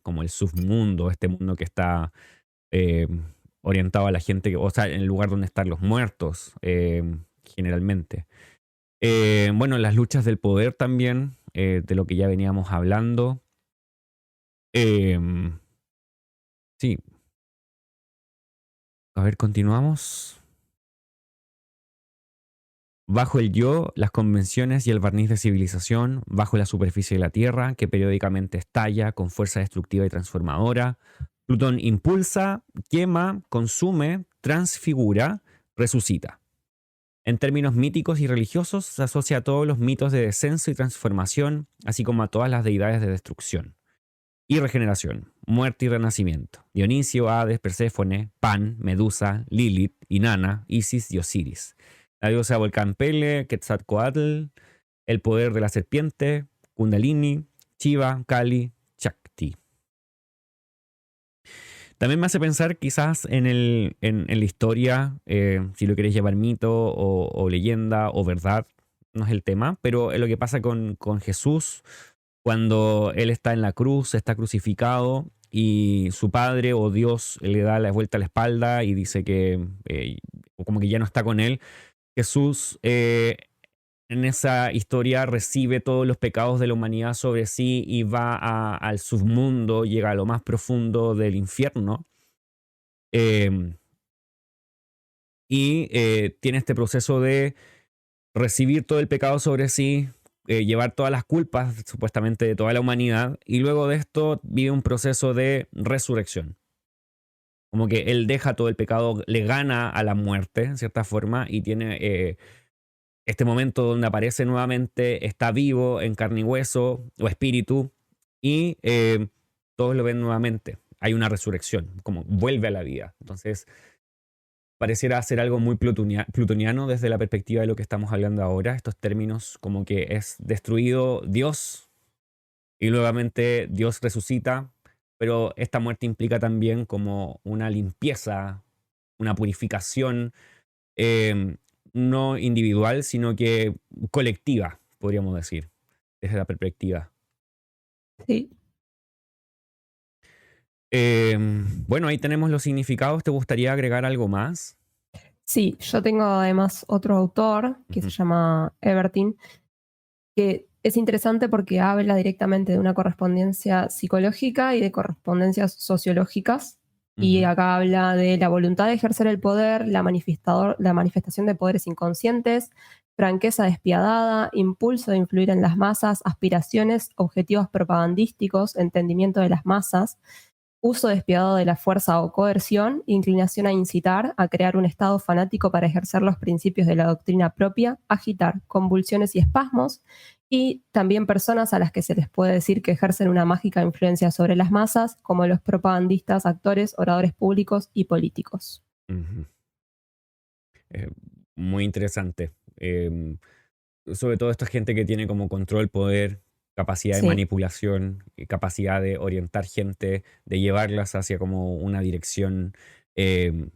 como el submundo, este mundo que está eh, orientado a la gente, o sea, en el lugar donde están los muertos, generalmente. Bueno, las luchas del poder también, de lo que ya veníamos hablando. Em, sí, a ver, continuamos. Bajo el yo, las convenciones y el barniz de civilización, bajo la superficie de la Tierra, que periódicamente estalla con fuerza destructiva y transformadora, Plutón impulsa, quema, consume, transfigura, resucita. En términos míticos y religiosos, se asocia a todos los mitos de descenso y transformación, así como a todas las deidades de destrucción. y regeneración, muerte y renacimiento. Dionisio, Hades, Perséfone, Pan, Medusa, Lilith, Inanna, Isis y Osiris. La diosa Volcán Pele, Quetzalcóatl, el poder de la serpiente, Kundalini, Shiva, Kali, Shakti. También me hace pensar quizás en la historia, si lo quieres llevar mito o leyenda o verdad, no es el tema, pero lo que pasa con Jesús cuando él está en la cruz, está crucificado y su padre o Dios le da la vuelta a la espalda y dice que como que ya no está con él. Jesús en esa historia recibe todos los pecados de la humanidad sobre sí y va al submundo, llega a lo más profundo del infierno. eh, Tiene este proceso de recibir todo el pecado sobre sí, llevar todas las culpas supuestamente de toda la humanidad, y luego de esto vive un proceso de resurrección. Como que él deja todo el pecado, le gana a la muerte en cierta forma y tiene este momento donde aparece nuevamente, está vivo en carne y hueso o espíritu, y todos lo ven nuevamente. Hay una resurrección, como vuelve a la vida. Entonces pareciera ser algo muy plutoniano desde la perspectiva de lo que estamos hablando ahora. Estos términos como que es destruido Dios y nuevamente Dios resucita, pero esta muerte implica también como una limpieza, una purificación, eh, no individual, sino que colectiva, podríamos decir, desde la perspectiva. Sí. Bueno, ahí tenemos los significados. ¿Te gustaría agregar algo más? Sí, yo tengo además otro autor que se Ujú. llama Ebertin, que es interesante porque habla directamente de una correspondencia psicológica y de correspondencias sociológicas. Y Ujú. acá habla de la voluntad de ejercer el poder, la manifestación de poderes inconscientes, franqueza despiadada, impulso de influir en las masas, aspiraciones, objetivos propagandísticos, entendimiento de las masas, uso despiadado de la fuerza o coerción, inclinación a incitar, a crear un estado fanático para ejercer los principios de la doctrina propia, agitar, convulsiones y espasmos, y también personas a las que se les puede decir que ejercen una mágica influencia sobre las masas, como los propagandistas, actores, oradores públicos y políticos. Ujú. Eh, Muy interesante. Sobre todo esta gente que tiene como control, poder, capacidad de Sí, manipulación, y capacidad de orientar gente, de llevarlas hacia como una dirección eh,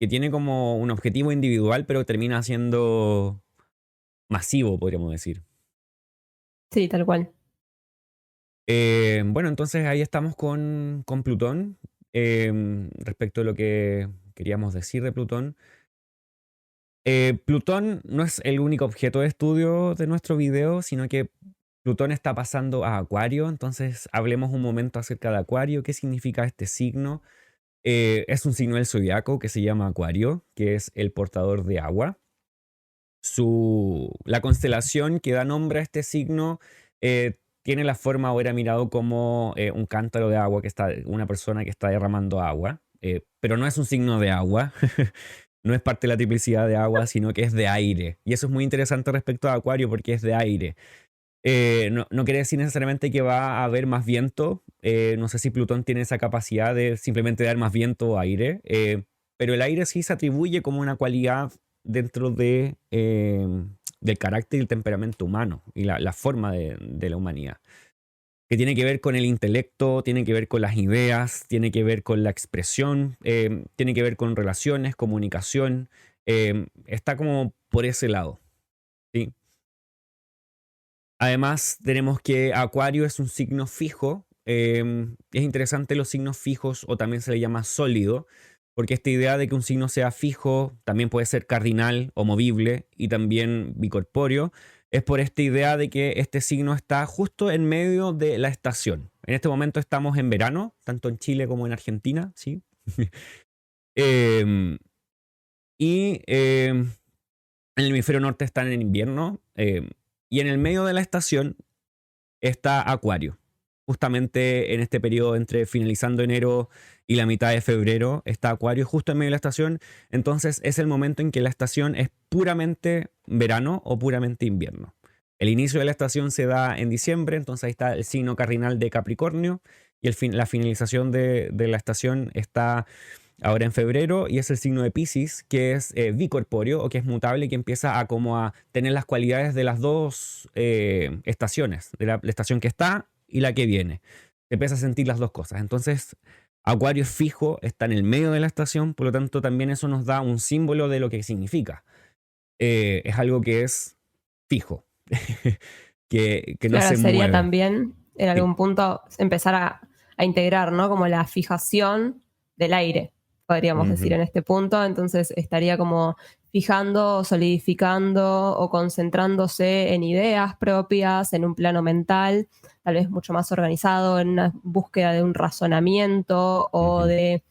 que tiene como un objetivo individual, pero termina siendo masivo, podríamos decir. sí, tal cual. Bueno, entonces ahí estamos con Plutón. Respecto a lo que queríamos decir de Plutón. Plutón no es el único objeto de estudio de nuestro video, sino que Plutón está pasando a Acuario. Entonces hablemos un momento acerca de Acuario. ¿Qué significa este signo? Es un signo del zodiaco que se llama Acuario, que es el portador de agua. La constelación que da nombre a este signo tiene la forma, o era mirado como un cántaro de agua, una persona que está derramando agua, pero no es un signo de agua. No es parte de la triplicidad de agua, sino que es de aire. Y eso es muy interesante respecto a Acuario porque es de aire. No quiere decir necesariamente que va a haber más viento. No sé si Plutón tiene esa capacidad de simplemente dar más viento o aire. Pero el aire sí se atribuye como una cualidad dentro del carácter y el temperamento humano y la forma de la humanidad. Que tiene que ver con el intelecto, tiene que ver con las ideas, tiene que ver con la expresión, tiene que ver con relaciones, comunicación. Está como por ese lado, ¿sí? Además, tenemos que Acuario es un signo fijo. Es interesante los signos fijos, o también se le llama sólido, porque esta idea de que un signo sea fijo también puede ser cardinal o movible y también bicorpóreo. Es por esta idea de que este signo está justo en medio de la estación. En este momento estamos en verano, tanto en Chile como en Argentina, ¿sí? Em, en el hemisferio norte están en invierno, y en el medio de la estación está Acuario. Justamente en este periodo entre finalizando enero y la mitad de febrero está Acuario justo en medio de la estación. Entonces es el momento en que la estación es puramente verano o puramente invierno. El inicio de la estación se da en diciembre, entonces ahí está el signo cardinal de Capricornio, y la finalización de la estación está ahora en febrero y es el signo de Piscis, que es bicorpóreo o que es mutable, que empieza a tener las cualidades de las dos estaciones, de la estación que está y la que viene. Empieza a sentir las dos cosas. Entonces, Acuario es fijo, está en el medio de la estación, por lo tanto también eso nos da un símbolo de lo que significa. Es algo que es fijo, que no Claro, se sería mueve. también en Sí. algún punto empezar a integrar, ¿no? Como la fijación del aire, podríamos decir Ujú, en este punto. Entonces estaría como fijando, solidificando o concentrándose en ideas propias, en un plano mental, tal vez mucho más organizado, en una búsqueda de un razonamiento o ujú, de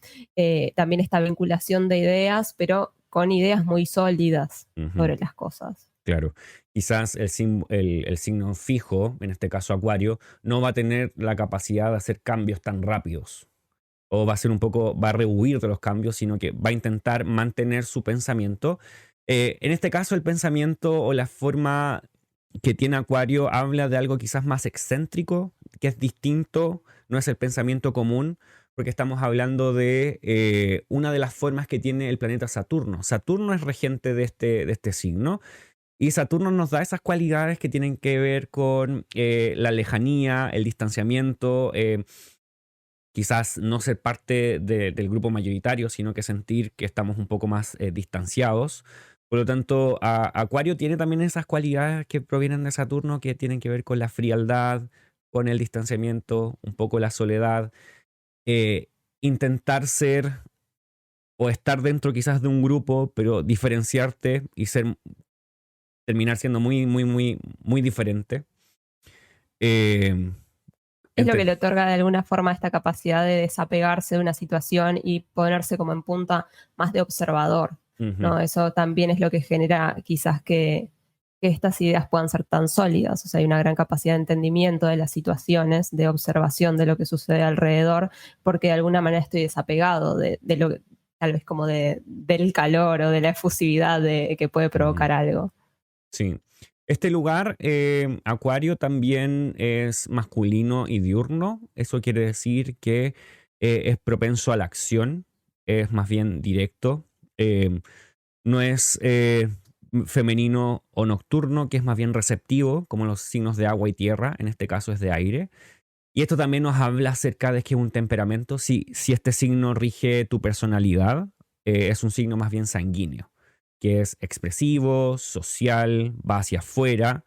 también esta vinculación de ideas, pero con ideas muy sólidas ujú. sobre las cosas. Claro, quizás el signo fijo, en este caso Acuario, no va a tener la capacidad de hacer cambios tan rápidos. O va a ser va a rehuir de los cambios, sino que va a intentar mantener su pensamiento. En este caso, el pensamiento o la forma que tiene Acuario habla de algo quizás más excéntrico, que es distinto, no es el pensamiento común, porque estamos hablando de una de las formas que tiene el planeta Saturno. Saturno es regente de este signo y Saturno nos da esas cualidades que tienen que ver con la lejanía, el distanciamiento, quizás no ser parte del grupo mayoritario, sino que sentir que estamos un poco más distanciados. Por lo tanto, Acuario tiene también esas cualidades que provienen de Saturno que tienen que ver con la frialdad, con el distanciamiento, un poco la soledad, eh, intentar ser o estar dentro quizás de un grupo, pero diferenciarte y terminar siendo muy, muy, muy, muy diferente. Eh, Es lo que entre, le otorga de alguna forma esta capacidad de desapegarse de una situación y ponerse como en punta más de observador, Ujú, ¿no? Eso también es lo que genera quizás que estas ideas puedan ser tan sólidas. O sea, hay una gran capacidad de entendimiento de las situaciones, de observación de lo que sucede alrededor, porque de alguna manera estoy desapegado de lo que, tal vez como del calor o de la efusividad que puede ujú. provocar algo. Sí. Este lugar, Acuario, también es masculino y diurno. Eso quiere decir que es propenso a la acción, es más bien directo. eh, no es femenino o nocturno, que es más bien receptivo, como los signos de agua y tierra. En este caso es de aire. Y esto también nos habla acerca de que es un temperamento. Si este signo rige tu personalidad, es un signo más bien sanguíneo, que es expresivo, social, va hacia afuera,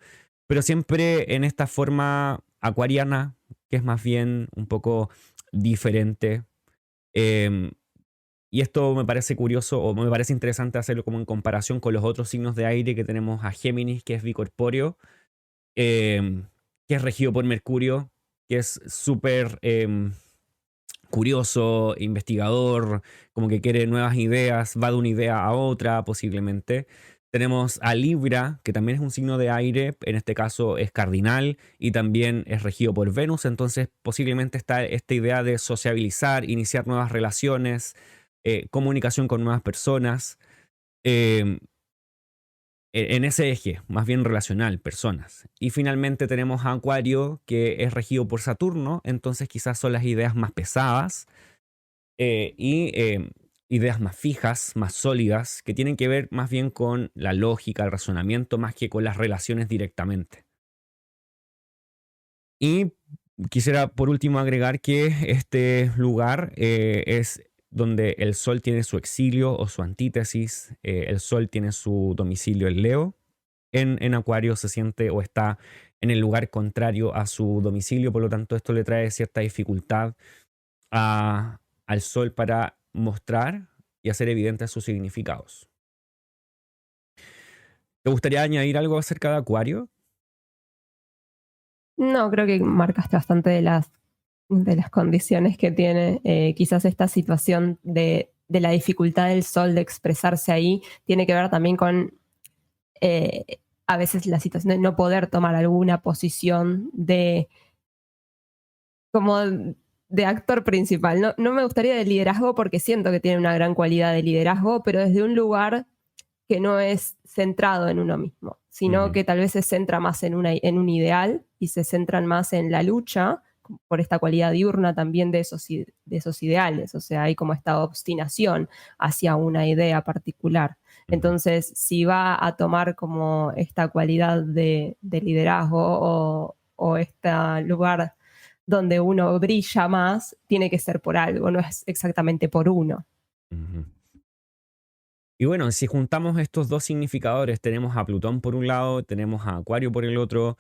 pero siempre en esta forma acuariana, que es más bien un poco diferente. Em, y esto me parece curioso o me parece interesante hacerlo como en comparación con los otros signos de aire que tenemos a Géminis, que es bicorpóreo, em, que es regido por Mercurio, que es súper curioso, investigador, como que quiere nuevas ideas, va de una idea a otra posiblemente. Tenemos a Libra, que también es un signo de aire, en este caso es cardinal y también es regido por Venus, entonces posiblemente está esta idea de sociabilizar, iniciar nuevas relaciones, comunicación con nuevas personas. Eh, en ese eje, más bien relacional, personas. Y finalmente tenemos a Acuario, que es regido por Saturno, entonces quizás son las ideas más pesadas y ideas más fijas, más sólidas, que tienen que ver más bien con la lógica, el razonamiento, más que con las relaciones directamente. Y quisiera por último agregar que este lugar es donde el Sol tiene su exilio o su antítesis, el Sol tiene su domicilio en Leo, en Acuario se siente o está en el lugar contrario a su domicilio, por lo tanto esto le trae cierta dificultad al Sol para mostrar y hacer evidentes sus significados. ¿Te gustaría añadir algo acerca de Acuario? No, creo que marcaste bastante de las condiciones que tiene. Quizás esta situación de la dificultad del sol de expresarse ahí tiene que ver también con eh, a veces la situación de no poder tomar alguna posición como de actor principal. No, no me gustaría de liderazgo porque siento que tiene una gran cualidad de liderazgo, pero desde un lugar que no es centrado en uno mismo, sino Ujú, que tal vez se centra más en un ideal y se centran más en la lucha por esta cualidad diurna también de esos ideales, o sea, hay como esta obstinación hacia una idea particular. Ujú, Entonces, si va a tomar como esta cualidad de liderazgo o este lugar donde uno brilla más, tiene que ser por algo, no es exactamente por uno. ujú. Y bueno, si juntamos estos dos significadores, tenemos a Plutón por un lado, tenemos a Acuario por el otro.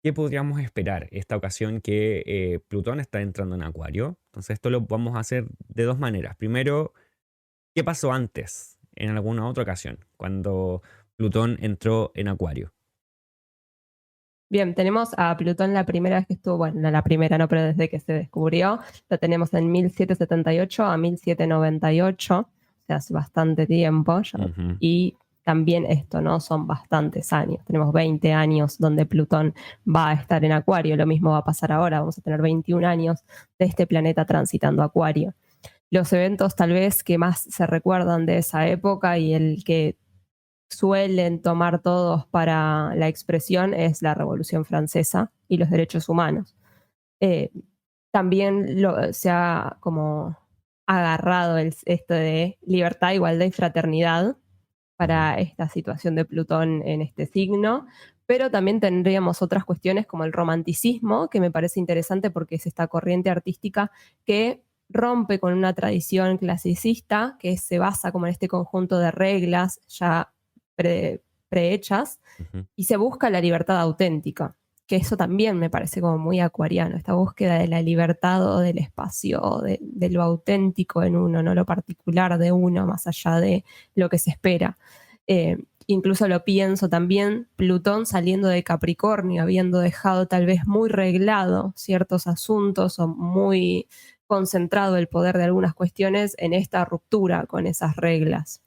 ¿Qué podríamos esperar esta ocasión que Plutón está entrando en Acuario? Entonces esto lo vamos a hacer de dos maneras. Primero, ¿qué pasó antes, en alguna otra ocasión, cuando Plutón entró en Acuario? Bien, tenemos a Plutón la primera vez que estuvo, bueno, no la primera, no, pero desde que se descubrió, lo tenemos en 1778 a 1798, o sea, hace bastante tiempo ya, Ujú, y también esto, ¿no? Son bastantes años, tenemos 20 años donde Plutón va a estar en Acuario, lo mismo va a pasar ahora, vamos a tener 21 años de este planeta transitando Acuario. Los eventos tal vez que más se recuerdan de esa época y el que suelen tomar todos para la expresión es la Revolución Francesa y los derechos humanos. Eh, también se ha como agarrado esto de libertad, igualdad y fraternidad ujú. para esta situación de Plutón en este signo, pero también tendríamos otras cuestiones como el romanticismo, que me parece interesante porque es esta corriente artística que rompe con una tradición clasicista que se basa como en este conjunto de reglas ya prehechas Ujú. y se busca la libertad auténtica, que eso también me parece como muy acuariano, esta búsqueda de la libertad o del espacio, o de lo auténtico en uno, no lo particular de uno, más allá de lo que se espera. Incluso lo pienso también, Plutón saliendo de Capricornio, habiendo dejado tal vez muy reglado ciertos asuntos o muy concentrado el poder de algunas cuestiones en esta ruptura con esas reglas.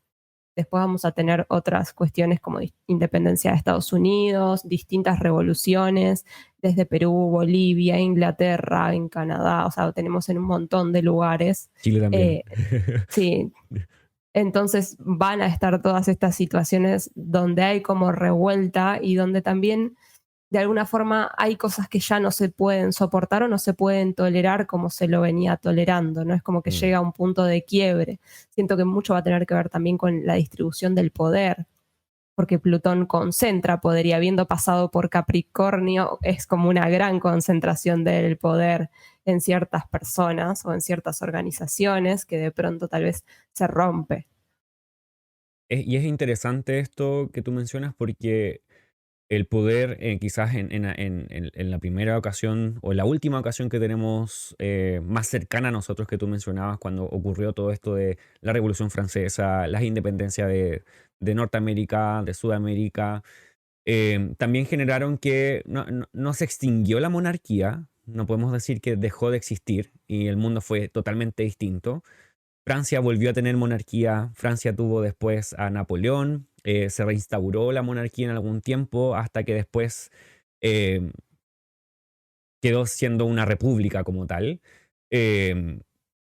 Después vamos a tener otras cuestiones como independencia de Estados Unidos, distintas revoluciones, desde Perú, Bolivia, Inglaterra, en Canadá, o sea, tenemos en un montón de lugares. Chile también. Eh, sí, entonces van a estar todas estas situaciones donde hay como revuelta y donde también de alguna forma hay cosas que ya no se pueden soportar o no se pueden tolerar como se lo venía tolerando, ¿no? Es como que Mm, llega a un punto de quiebre. Siento que mucho va a tener que ver también con la distribución del poder, porque Plutón concentra poder y habiendo pasado por Capricornio es como una gran concentración del poder en ciertas personas o en ciertas organizaciones que de pronto tal vez se rompe. Y es interesante esto que tú mencionas porque el poder, quizás en la primera ocasión o en la última ocasión que tenemos más cercana a nosotros que tú mencionabas, cuando ocurrió todo esto de la Revolución Francesa, las independencias de Norteamérica, de Sudamérica, también generaron que no se extinguió la monarquía, no podemos decir que dejó de existir y el mundo fue totalmente distinto. Francia volvió a tener monarquía, Francia tuvo después a Napoleón, se reinstauró la monarquía en algún tiempo hasta que después eh, quedó siendo una república como tal. Eh,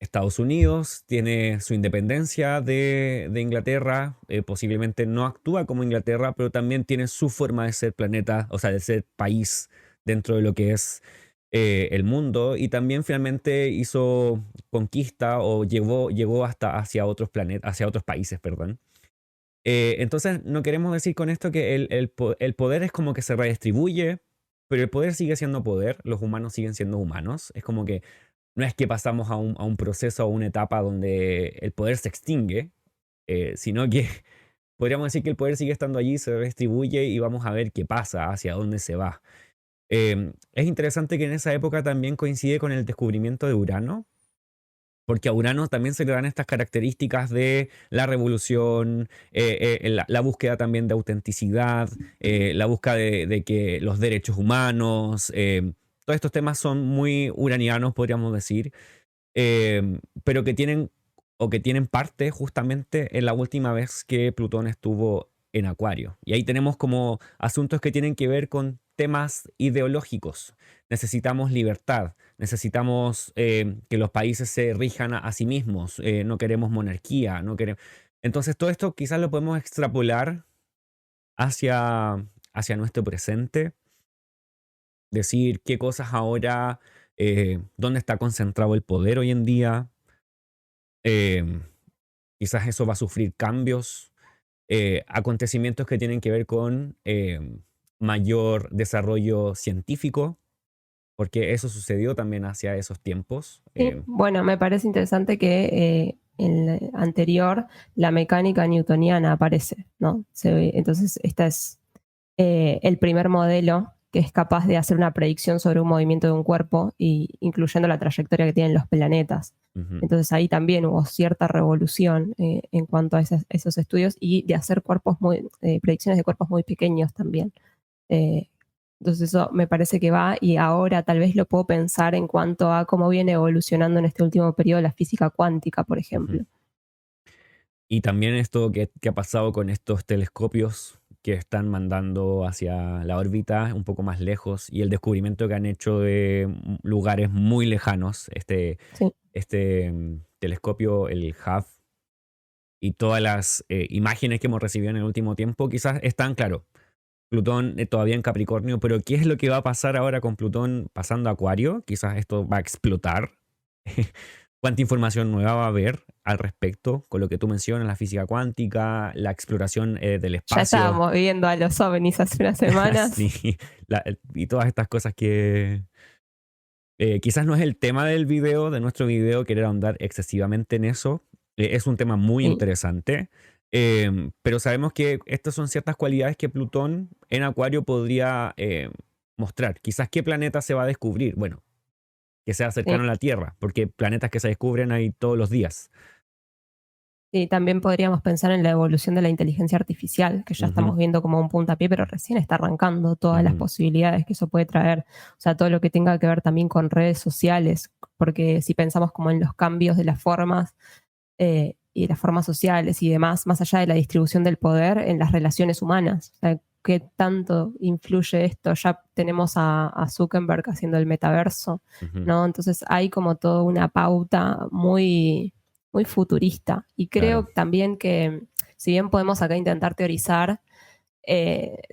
Estados Unidos tiene su independencia de Inglaterra, posiblemente no actúa como Inglaterra, pero también tiene su forma de ser planeta, o sea, de ser país dentro de lo que es el mundo y también finalmente hizo conquista o llegó hasta hacia otros planetas, hacia otros países, perdón. Entonces, no queremos decir con esto que el poder es como que se redistribuye, pero el poder sigue siendo poder, los humanos siguen siendo humanos. Es como que no es que pasamos a un proceso, a una etapa donde el poder se extingue, sino que podríamos decir que el poder sigue estando allí, se redistribuye y vamos a ver qué pasa, hacia dónde se va. Es interesante que en esa época también coincide con el descubrimiento de Urano, porque a Urano también se le dan estas características de la revolución, la búsqueda también de autenticidad, la búsqueda de que los derechos humanos, todos estos temas son muy uranianos, podríamos decir, pero que tienen o que tienen parte justamente en la última vez que Plutón estuvo en Acuario. Y ahí tenemos como asuntos que tienen que ver con temas ideológicos. Necesitamos libertad, necesitamos que los países se rijan a sí mismos, no queremos monarquía, no queremos... Entonces todo esto quizás lo podemos extrapolar hacia nuestro presente, decir qué cosas ahora dónde está concentrado el poder hoy en día. Eh, Quizás eso va a sufrir cambios, acontecimientos que tienen que ver con mayor desarrollo científico, porque eso sucedió también hacia esos tiempos. Sí, bueno, me parece interesante que en el anterior la mecánica newtoniana aparece, ¿no? Entonces, este es el primer modelo que es capaz de hacer una predicción sobre un movimiento de un cuerpo, incluyendo la trayectoria que tienen los planetas. Ujú, Entonces ahí también hubo cierta revolución en cuanto a esos estudios y de hacer predicciones de cuerpos muy pequeños también. Eh, entonces eso me parece que va, y ahora tal vez lo puedo pensar en cuanto a cómo viene evolucionando en este último periodo la física cuántica, por ujú. ejemplo. Y también esto que ha pasado con estos telescopios que están mandando hacia la órbita un poco más lejos y el descubrimiento que han hecho de lugares muy lejanos, Sí, telescopio, el Hubble, y todas las imágenes que hemos recibido en el último tiempo, quizás están, claro, Plutón todavía en Capricornio, pero ¿qué es lo que va a pasar ahora con Plutón pasando a Acuario? Quizás esto va a explotar. ¿Cuánta información nueva va a haber al respecto con lo que tú mencionas, la física cuántica, la exploración del ya espacio? estábamos viendo a los ovnis hace unas semanas. Sí, y todas estas cosas que quizás no es el tema del video, de nuestro video, querer ahondar excesivamente en eso. Es un tema muy Sí. interesante, pero sabemos que estas son ciertas cualidades que Plutón en Acuario podría mostrar. Quizás qué planeta se va a descubrir. Bueno, que sea cercano Sí. a la Tierra, porque planetas que se descubren ahí todos los días. Sí, también podríamos pensar en la evolución de la inteligencia artificial, que ya Ujú, estamos viendo como un puntapié, pero recién está arrancando todas las ujú, posibilidades que eso puede traer. O sea, todo lo que tenga que ver también con redes sociales, porque si pensamos como en los cambios de las formas y las formas sociales y demás, más allá de la distribución del poder en las relaciones humanas. O sea, ¿qué tanto influye esto? Ya tenemos a Zuckerberg haciendo el metaverso, ujú, ¿no? Entonces hay como toda una pauta muy futurista. Y claro. creo también que, si bien podemos acá intentar teorizar,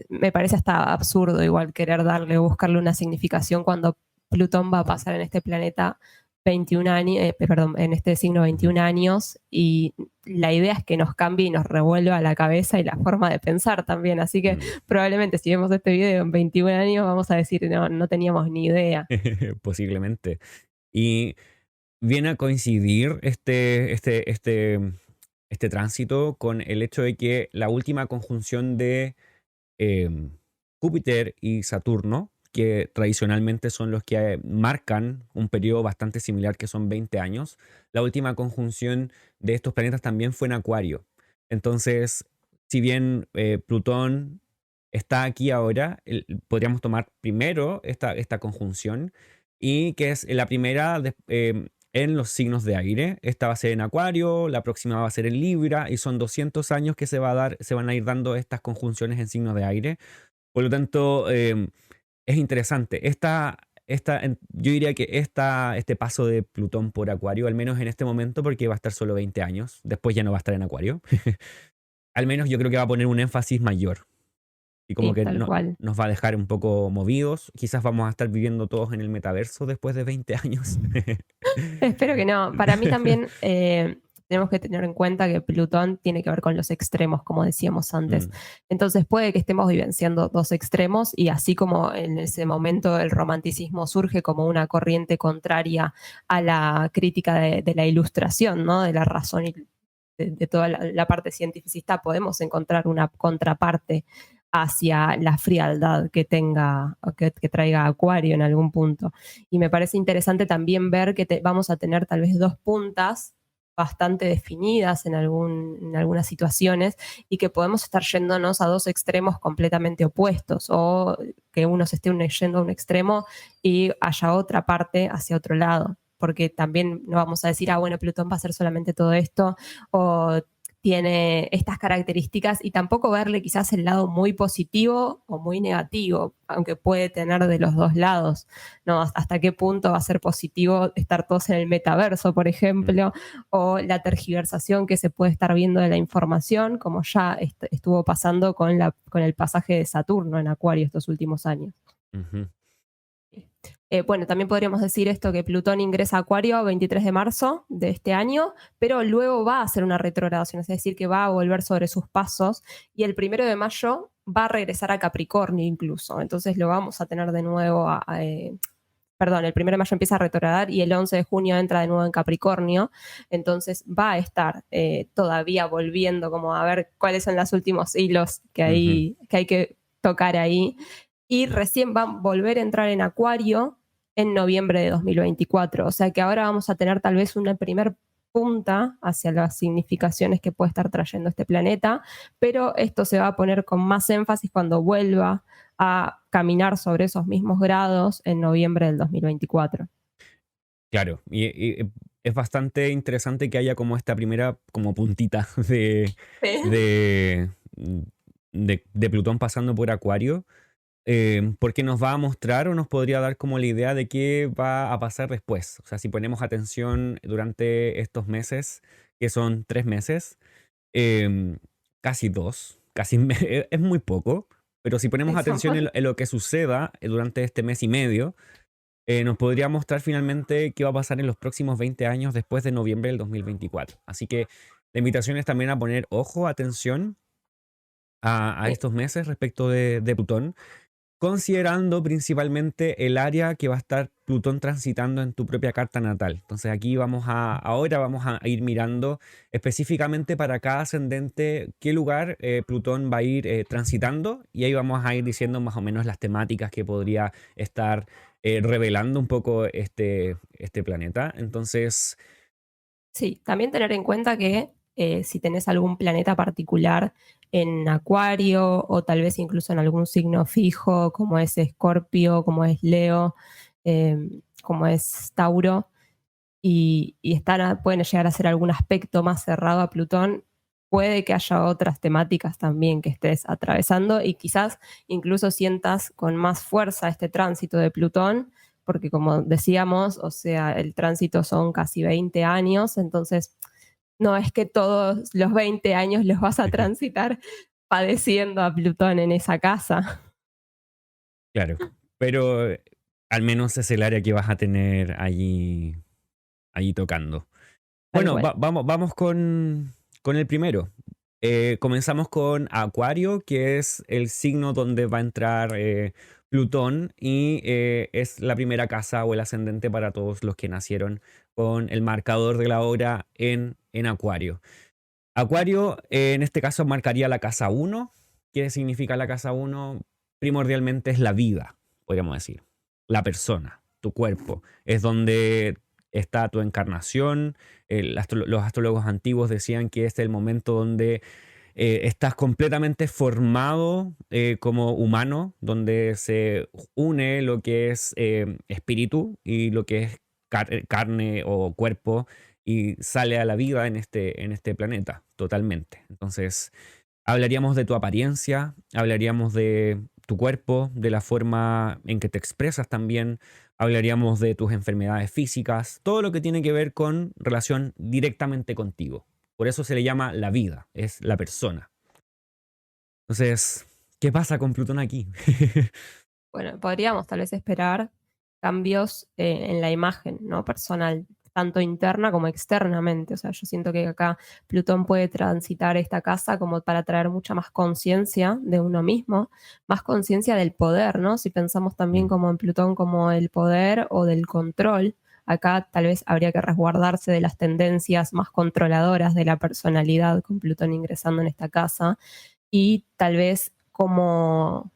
me parece hasta absurdo igual querer buscarle una significación cuando Plutón va a pasar en este planeta 21 años, perdón, en este signo Ujú. 21 años, y la idea es que nos cambie y nos revuelva la cabeza y la forma de pensar también. Así que Mm. probablemente si vemos este video en 21 años vamos a decir, no, no teníamos ni idea. Posiblemente. Y viene a coincidir este tránsito con el hecho de que la última conjunción de em, Júpiter y Saturno, que tradicionalmente son los que marcan un periodo bastante similar, que son 20 años, la última conjunción de estos planetas también fue en Acuario. Entonces, si bien Plutón está aquí ahora, podríamos tomar primero esta conjunción, y que es la primera en los signos de aire. Esta va a ser en Acuario, la próxima va a ser en Libra, y son 200 años que se van a ir dando estas conjunciones en signos de aire. Por lo tanto, es interesante. Yo diría que este paso de Plutón por Acuario, al menos en este momento, porque va a estar solo 20 años, después ya no va a estar en Acuario, al menos yo creo que va a poner un énfasis mayor y como Sí, que tal cual. nos va a dejar un poco movidos. Quizás vamos a estar viviendo todos en el metaverso después de 20 años. Espero que no. Para mí también tenemos que tener en cuenta que Plutón tiene que ver con los extremos, como decíamos antes. Mm, Entonces puede que estemos vivenciando dos extremos, y así como en ese momento el romanticismo surge como una corriente contraria a la crítica de la ilustración, ¿no? De la razón y de toda la parte cientificista, podemos encontrar una contraparte hacia la frialdad que tenga, o que traiga Acuario en algún punto. Y me parece interesante también ver que vamos a tener tal vez dos puntas bastante definidas en algunas situaciones, y que podemos estar yéndonos a dos extremos completamente opuestos, o que uno se esté yendo a un extremo y haya otra parte hacia otro lado, porque también no vamos a decir, bueno, Plutón va a ser solamente todo esto, o tiene estas características, y tampoco verle quizás el lado muy positivo o muy negativo, aunque puede tener de los dos lados, ¿no? Hasta qué punto va a ser positivo estar todos en el metaverso, por mm, ejemplo, o la tergiversación que se puede estar viendo de la información, como ya estuvo pasando con el pasaje de Saturno en Acuario estos últimos años. ujú. Bueno, también podríamos decir esto que Plutón ingresa a Acuario 23 de marzo de este año, pero luego va a hacer una retrogradación, es decir, que va a volver sobre sus pasos y el 1 de mayo va a regresar a Capricornio incluso. Entonces lo vamos a tener de nuevo perdón, el 1 de mayo empieza a retrogradar y el 11 de junio entra de nuevo en Capricornio, entonces va a estar todavía volviendo como a ver cuáles son los últimos hilos Ujú. que hay que tocar ahí, y recién va a volver a entrar en Acuario en noviembre de 2024, o sea que ahora vamos a tener tal vez una primer punta hacia las significaciones que puede estar trayendo este planeta, pero esto se va a poner con más énfasis cuando vuelva a caminar sobre esos mismos grados en noviembre del 2024. Claro, y es bastante interesante que haya como esta primera como puntita Sí. de, de Plutón pasando por Acuario, porque nos va a mostrar o nos podría dar como la idea de qué va a pasar después. O sea, si ponemos atención durante estos meses, que son 3 meses, em, casi dos, es muy poco, pero si ponemos atención en lo que suceda durante este mes y medio, nos podría mostrar finalmente qué va a pasar en los próximos 20 años después de noviembre del 2024. Así que la invitación es también a poner ojo, atención a Sí, estos meses respecto de Plutón, considerando principalmente el área que va a estar Plutón transitando en tu propia carta natal. Entonces aquí ahora vamos a ir mirando específicamente para cada ascendente qué lugar Plutón va a ir transitando, y ahí vamos a ir diciendo más o menos las temáticas que podría estar revelando un poco este planeta. Entonces, sí, también tener en cuenta que si tenés algún planeta particular en Acuario o tal vez incluso en algún signo fijo, como es Escorpio, como es Leo, como es Tauro, y pueden llegar a ser algún aspecto más cerrado a Plutón, puede que haya otras temáticas también que estés atravesando y quizás incluso sientas con más fuerza este tránsito de Plutón, porque como decíamos, o sea, el tránsito son casi 20 años, entonces no es que todos los 20 años los vas a transitar padeciendo a Plutón en esa casa. claro, pero al menos es el área que vas a tener allí tocando. Tal Bueno, cual. vamos con el primero. Comenzamos con Acuario, que es el signo donde va a entrar Plutón, y es la primera casa o el ascendente para todos los que nacieron con el marcador de la hora en Acuario. Acuario, en este caso, marcaría la casa uno. ¿Qué significa la casa uno? Primordialmente es la vida, podríamos decir. La persona, tu cuerpo. Es donde está tu encarnación. Los astrólogos antiguos decían que este es el momento donde estás completamente formado como humano, donde se une lo que es espíritu y lo que es carne o cuerpo, y sale a la vida en este planeta, totalmente. Entonces, hablaríamos de tu apariencia, hablaríamos de tu cuerpo, de la forma en que te expresas también, hablaríamos de tus enfermedades físicas, todo lo que tiene que ver con relación directamente contigo. Por eso se le llama la vida, es la persona. Entonces, ¿qué pasa con Plutón aquí? Bueno, podríamos tal vez esperar cambios en la imagen, ¿no? Personal, tanto interna como externamente. O sea, yo siento que acá Plutón puede transitar esta casa como para traer mucha más conciencia de uno mismo, más conciencia del poder, ¿no? Si pensamos también Mm, como en Plutón como el poder o del control, acá tal vez habría que resguardarse de las tendencias más controladoras de la personalidad con Plutón ingresando en esta casa y tal vez como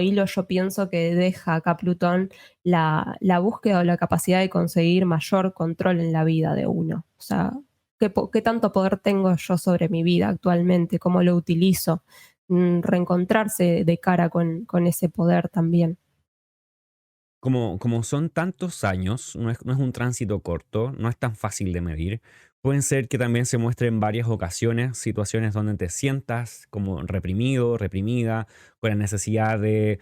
hilo yo pienso que deja acá Plutón la búsqueda o la capacidad de conseguir mayor control en la vida de uno. O sea, ¿qué tanto poder tengo yo sobre mi vida actualmente? ¿Cómo lo utilizo? Reencontrarse de cara con ese poder también. como son tantos años, no es un tránsito corto, no es tan fácil de medir. Pueden ser que también se muestre en varias ocasiones situaciones donde te sientas como reprimido, reprimida, con la necesidad eh,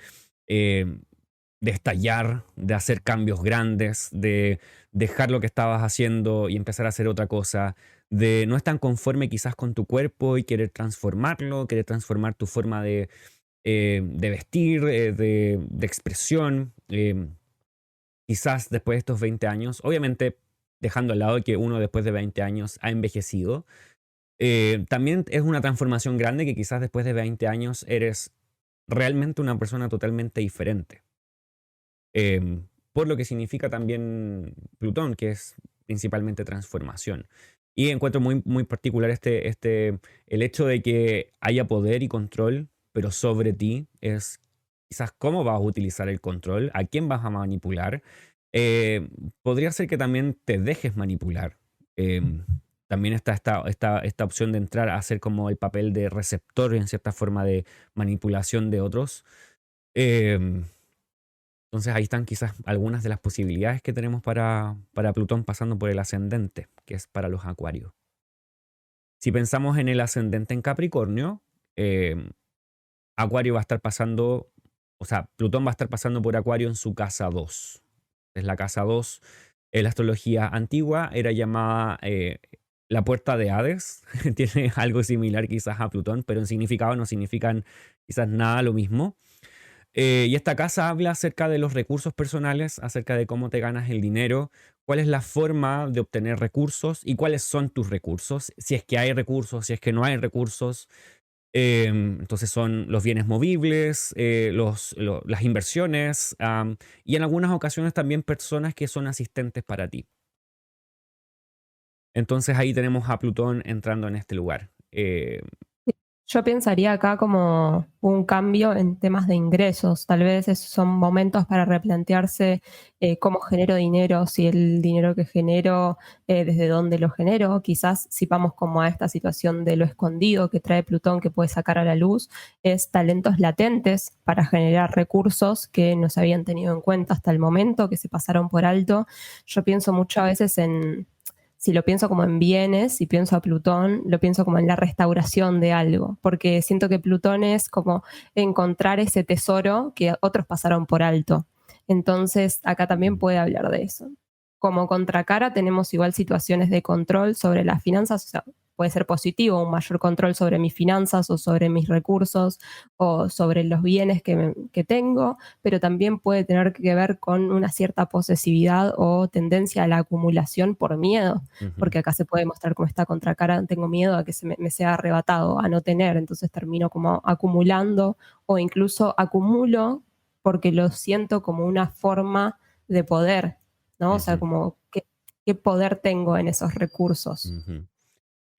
de estallar, de hacer cambios grandes, de dejar lo que estabas haciendo y empezar a hacer otra cosa, de no estar conforme quizás con tu cuerpo y querer transformarlo, querer transformar tu forma de vestir, de expresión. quizás después de estos 20 años, obviamente dejando al lado que uno después de 20 años ha envejecido, también es una transformación grande que quizás después de 20 años eres realmente una persona totalmente diferente. Por lo que significa también Plutón, que es principalmente transformación. Y encuentro muy particular el hecho de que haya poder y control, pero sobre ti es quizás cómo vas a utilizar el control, a quién vas a manipular. Eh, Podría ser que también te dejes manipular. También está esta opción de entrar a hacer como el papel de receptor en cierta forma de manipulación de otros. Em, entonces ahí están quizás algunas de las posibilidades que tenemos para Plutón pasando por el ascendente, que es para los acuarios. Si pensamos en el ascendente en Capricornio, eh, Acuario va a estar pasando, o sea, Plutón va a estar pasando por Acuario en su casa 2. Es la casa 2. En la astrología antigua era llamada la puerta de Hades. Tiene algo similar quizás a Plutón, pero en significado no significan quizás nada lo mismo. Y esta casa habla acerca de los recursos personales, acerca de cómo te ganas el dinero, cuál es la forma de obtener recursos y cuáles son tus recursos, si es que hay recursos, si es que no hay recursos. Entonces son los bienes movibles, las inversiones y en algunas ocasiones también personas que son asistentes para ti. Entonces ahí tenemos a Plutón entrando en este lugar. Yo pensaría acá como un cambio en temas de ingresos. Tal vez esos son momentos para replantearse cómo genero dinero, si el dinero que genero, desde dónde lo genero. Quizás si vamos como a esta situación de lo escondido que trae Plutón, que puede sacar a la luz, es talentos latentes para generar recursos que no se habían tenido en cuenta hasta el momento, que se pasaron por alto. Yo pienso muchas veces en, si lo pienso como en bienes, si pienso a Plutón, lo pienso como en la restauración de algo, porque siento que Plutón es como encontrar ese tesoro que otros pasaron por alto. Entonces, acá también puede hablar de eso. Como contracara tenemos igual situaciones de control sobre las finanzas, o sea, puede ser positivo, un mayor control sobre mis finanzas o sobre mis recursos o sobre los bienes que tengo, pero también puede tener que ver con una cierta posesividad o tendencia a la acumulación por miedo, Ujú, porque acá se puede mostrar como esta contracara, tengo miedo a que me sea arrebatado, a no tener, entonces termino como acumulando o incluso acumulo porque lo siento como una forma de poder, ¿no? O sea, ujú, como qué poder tengo en esos recursos. ujú.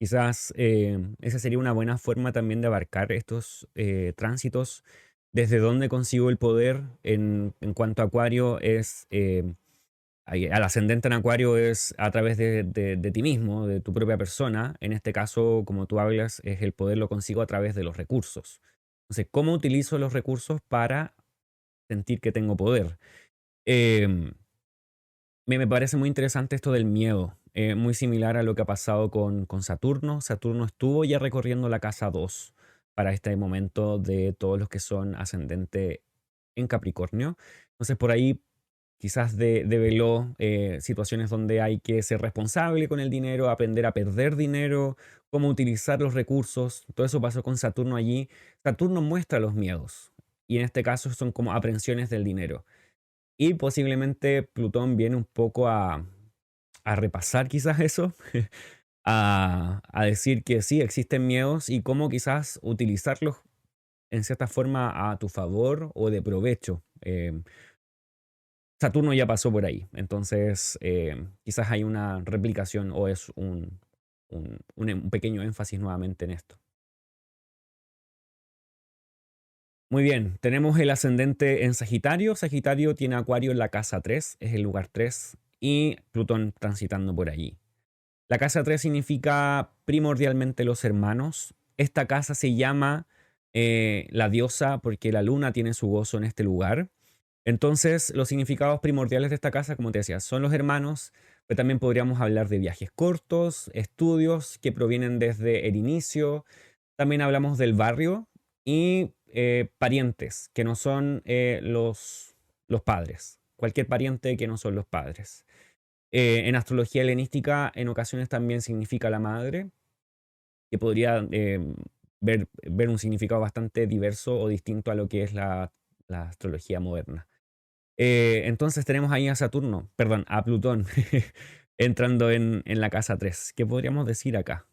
Quizás esa sería una buena forma también de abarcar estos tránsitos. Desde dónde consigo el poder en cuanto a Acuario es, al ascendente en Acuario es a través de ti mismo, de tu propia persona. En este caso, como tú hablas, es el poder lo consigo a través de los recursos. Entonces, ¿cómo utilizo los recursos para sentir que tengo poder? Em, me parece muy interesante esto del miedo, muy similar a lo que ha pasado con Saturno. Saturno estuvo ya recorriendo la casa 2 para este momento de todos los que son ascendente en Capricornio. Entonces por ahí quizás develó situaciones donde hay que ser responsable con el dinero, aprender a perder dinero, cómo utilizar los recursos. Todo eso pasó con Saturno allí. Saturno muestra los miedos y en este caso son como aprensiones del dinero. Y posiblemente Plutón viene un poco a repasar quizás eso, a decir que sí, existen miedos y cómo quizás utilizarlos en cierta forma a tu favor o de provecho. Saturno ya pasó por ahí, entonces quizás hay una replicación o es un pequeño énfasis nuevamente en esto. Muy bien, tenemos el ascendente en Sagitario. Sagitario tiene Acuario en la casa 3, es el lugar 3 y Plutón transitando por allí. La casa 3 significa primordialmente los hermanos. Esta casa se llama la diosa porque la luna tiene su gozo en este lugar. Entonces, los significados primordiales de esta casa, como te decía, son los hermanos, pero también podríamos hablar de viajes cortos, estudios que provienen desde el inicio. También hablamos del barrio y parientes, que no son los padres. Cualquier pariente que no son los padres. En astrología helenística, en ocasiones también significa la madre, que podría ver un significado bastante diverso o distinto a lo que es la astrología moderna. Entonces tenemos ahí a Saturno, perdón, a Plutón entrando en la casa 3. ¿Qué podríamos decir acá?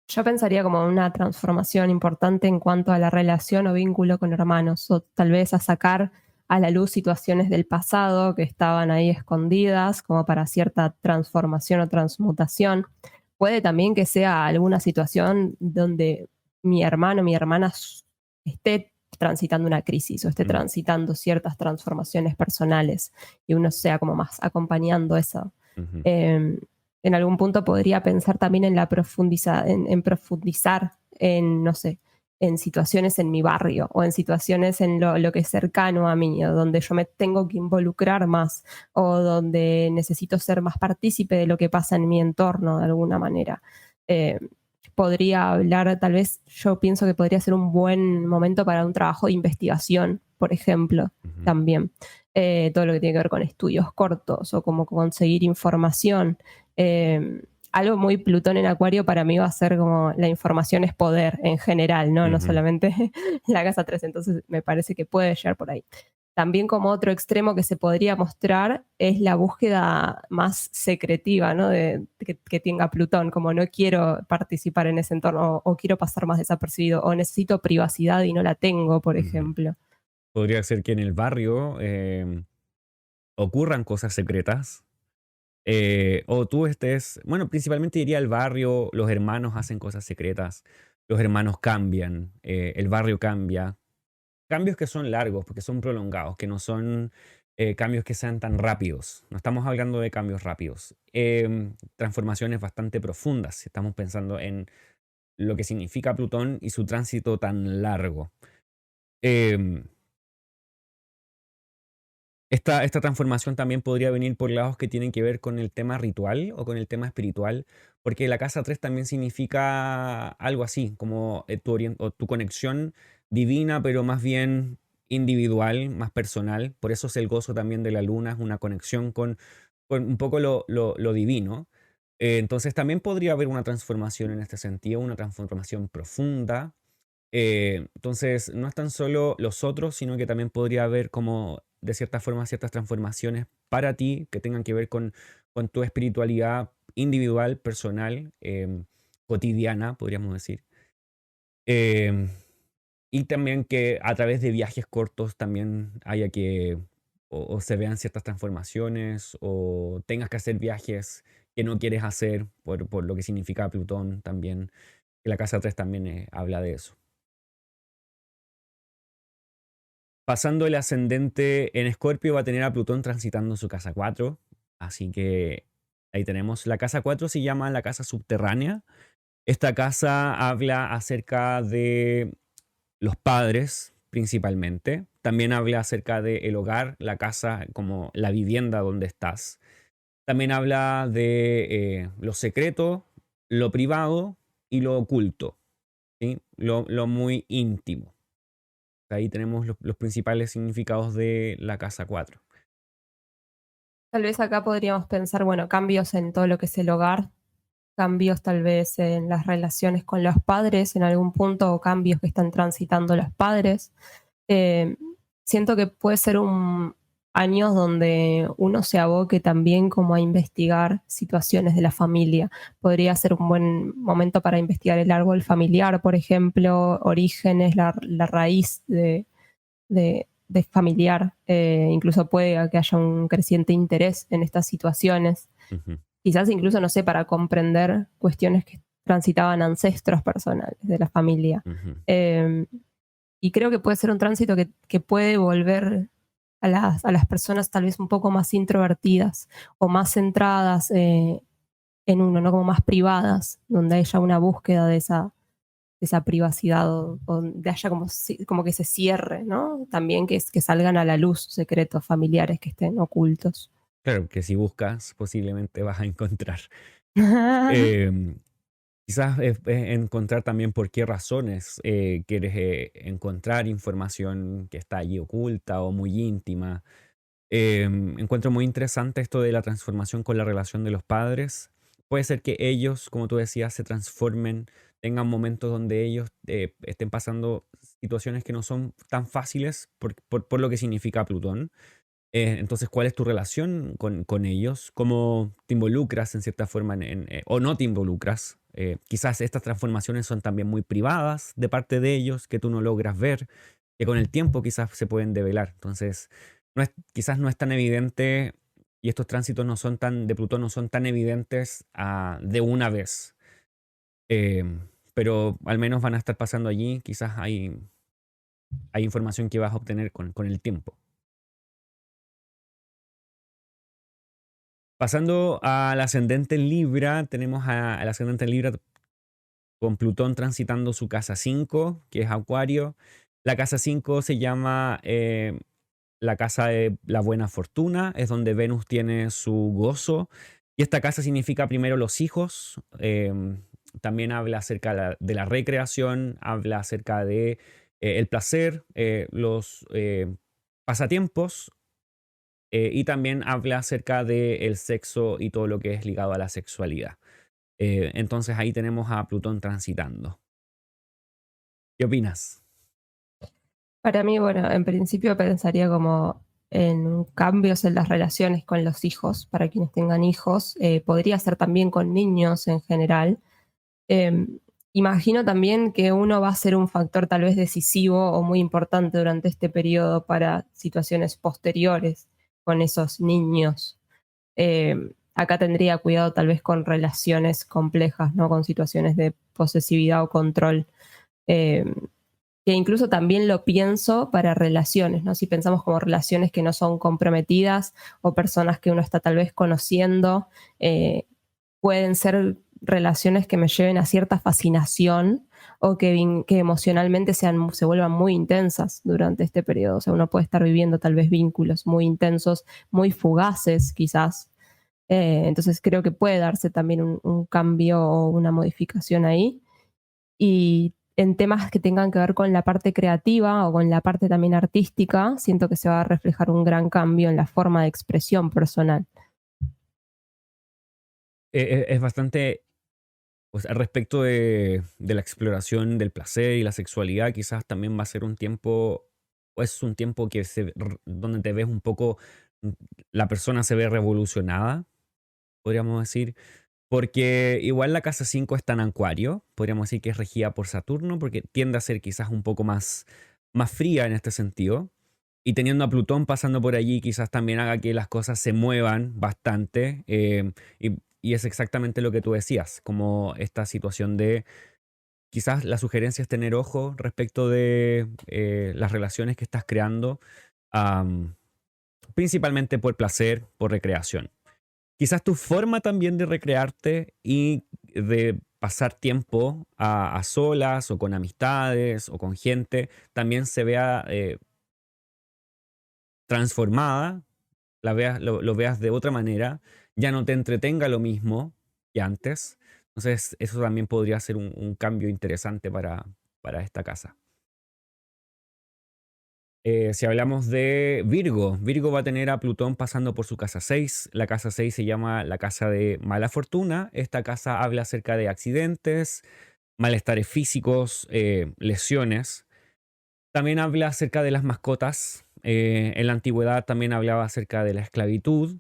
Yo pensaría como una transformación importante en cuanto a la relación o vínculo con hermanos, o tal vez a sacar a la luz situaciones del pasado que estaban ahí escondidas, como para cierta transformación o transmutación. Puede también que sea alguna situación donde mi hermano o mi hermana esté transitando una crisis o esté Mm, transitando ciertas transformaciones personales y uno sea como más acompañando eso. ujú, Eh, en algún punto podría pensar también en en profundizar en, no sé, en situaciones en mi barrio o en situaciones en lo que es cercano a mí, o donde yo me tengo que involucrar más o donde necesito ser más partícipe de lo que pasa en mi entorno de alguna manera. Eh, Podría hablar, tal vez yo pienso que podría ser un buen momento para un trabajo de investigación, por ejemplo, ujú, también. Todo lo que tiene que ver con estudios cortos o como conseguir información. Eh, Algo muy Plutón en Acuario para mí va a ser como la información es poder en general, ¿no? No ujú, solamente la casa 3, entonces me parece que puede llegar por ahí. También como otro extremo que se podría mostrar es la búsqueda más secretiva, ¿no? Que tenga Plutón, como no quiero participar en ese entorno o quiero pasar más desapercibido o necesito privacidad y no la tengo, por ujú. ejemplo. Podría ser que en el barrio ocurran cosas secretas. O tú estés, bueno, principalmente diría el barrio, los hermanos hacen cosas secretas, los hermanos cambian, el barrio cambia. Cambios que son largos, porque son prolongados, que no son cambios que sean tan rápidos. No estamos hablando de cambios rápidos. Transformaciones bastante profundas, si estamos pensando en lo que significa Plutón y su tránsito tan largo. Em, esta transformación también podría venir por lados que tienen que ver con el tema ritual o con el tema espiritual, porque la casa 3 también significa algo así, como o tu conexión divina, pero más bien individual, más personal. Por eso es el gozo también de la luna, es una conexión con un poco lo divino. Entonces también podría haber una transformación en este sentido, una transformación profunda. Entonces, no es tan solo los otros, sino que también podría haber como, de cierta forma, ciertas transformaciones para ti que tengan que ver con tu espiritualidad individual, personal, cotidiana, podríamos decir. Em, y también que a través de viajes cortos también haya que, o se vean ciertas transformaciones, o tengas que hacer viajes que no quieres hacer por lo que significa Plutón también. La casa 3 también habla de eso. Pasando el ascendente en Escorpio va a tener a Plutón transitando su casa 4. Así que ahí tenemos. La casa 4 se llama la casa subterránea. Esta casa habla acerca de los padres principalmente. También habla acerca del hogar, la casa como la vivienda donde estás. También habla de lo secreto, lo privado y lo oculto, ¿sí? Lo muy íntimo. Ahí tenemos los principales significados de la casa 4. Tal vez acá podríamos pensar, bueno, cambios en todo lo que es el hogar, cambios tal vez en las relaciones con los padres en algún punto o cambios que están transitando los padres. Eh, Siento que puede ser un años donde uno se aboque también como a investigar situaciones de la familia. Podría ser un buen momento para investigar el árbol familiar, por ejemplo, orígenes, la raíz de familiar. Incluso puede que haya un creciente interés en estas situaciones. Ujú, Quizás incluso, no sé, para comprender cuestiones que transitaban ancestros personales de la familia. ujú, Eh, y creo que puede ser un tránsito que puede volver a las personas tal vez un poco más introvertidas o más centradas en uno, ¿no? Como más privadas, donde haya una búsqueda de esa privacidad o donde haya como, como que se cierre, ¿no? También que salgan a la luz secretos familiares que estén ocultos. claro, que si buscas, posiblemente vas a encontrar. Em, Quizás encontrar también por qué razones quieres encontrar información que está allí oculta o muy íntima. Encuentro muy interesante esto de la transformación con la relación de los padres. Puede ser que ellos, como tú decías, se transformen, tengan momentos donde ellos estén pasando situaciones que no son tan fáciles por lo que significa Plutón. Entonces, ¿cuál es tu relación con ellos? ¿Cómo te involucras en cierta forma o no te involucras? Quizás estas transformaciones son también muy privadas de parte de ellos, que tú no logras ver, que con el tiempo quizás se pueden develar. Entonces, quizás no es tan evidente y estos tránsitos de Plutón no son tan evidentes de una vez. Eh, pero al menos van a estar pasando allí, quizás hay información que vas a obtener con el tiempo. Pasando al ascendente en Libra, tenemos al ascendente en Libra con Plutón transitando su casa 5, que es Acuario. La casa 5 se llama la casa de la buena fortuna, es donde Venus tiene su gozo. Y esta casa significa primero los hijos. También habla acerca de la recreación, habla acerca de el placer, los pasatiempos, y también habla acerca del sexo y todo lo que es ligado a la sexualidad. Entonces ahí tenemos a Plutón transitando. ¿Qué opinas? Para mí, bueno, en principio pensaría como en cambios en las relaciones con los hijos, para quienes tengan hijos, podría ser también con niños en general. Eh, Imagino también que uno va a ser un factor tal vez decisivo o muy importante durante este periodo para situaciones posteriores con esos niños. Acá tendría cuidado tal vez con relaciones complejas, ¿no? Con situaciones de posesividad o control. Eh, que incluso también lo pienso para relaciones, ¿no? Si pensamos como relaciones que no son comprometidas o personas que uno está tal vez conociendo, eh, pueden ser relaciones que me lleven a cierta fascinación o que emocionalmente se vuelvan muy intensas durante este periodo. O sea, uno puede estar viviendo tal vez vínculos muy intensos, muy fugaces quizás. Entonces creo que puede darse también un cambio o una modificación ahí. Y en temas que tengan que ver con la parte creativa o con la parte también artística, siento que se va a reflejar un gran cambio en la forma de expresión personal. Es bastante, o sea, respecto de la exploración del placer y la sexualidad, quizás también va a ser un tiempo, o es un tiempo donde te ves un poco, mm, la persona se ve revolucionada, podríamos decir, porque igual la casa 5 está en Acuario, podríamos decir que es regida por Saturno, porque tiende a ser quizás un poco más fría en este sentido. Y teniendo a Plutón pasando por allí, quizás también haga que las cosas se muevan bastante. Y es exactamente lo que tú decías, como esta situación de quizás la sugerencia es tener ojo respecto de las relaciones que estás creando, am, principalmente por placer, por recreación. Quizás tu forma también de recrearte y de pasar tiempo a solas o con amistades o con gente también se vea transformada, lo veas de otra manera, ya no te entretenga lo mismo que antes. Entonces, eso también podría ser un cambio interesante para esta casa. Si hablamos de Virgo, Virgo va a tener a Plutón pasando por su casa 6. La casa 6 se llama la casa de mala fortuna. Esta casa habla acerca de accidentes, malestares físicos, lesiones. También habla acerca de las mascotas. En la antigüedad también hablaba acerca de la esclavitud,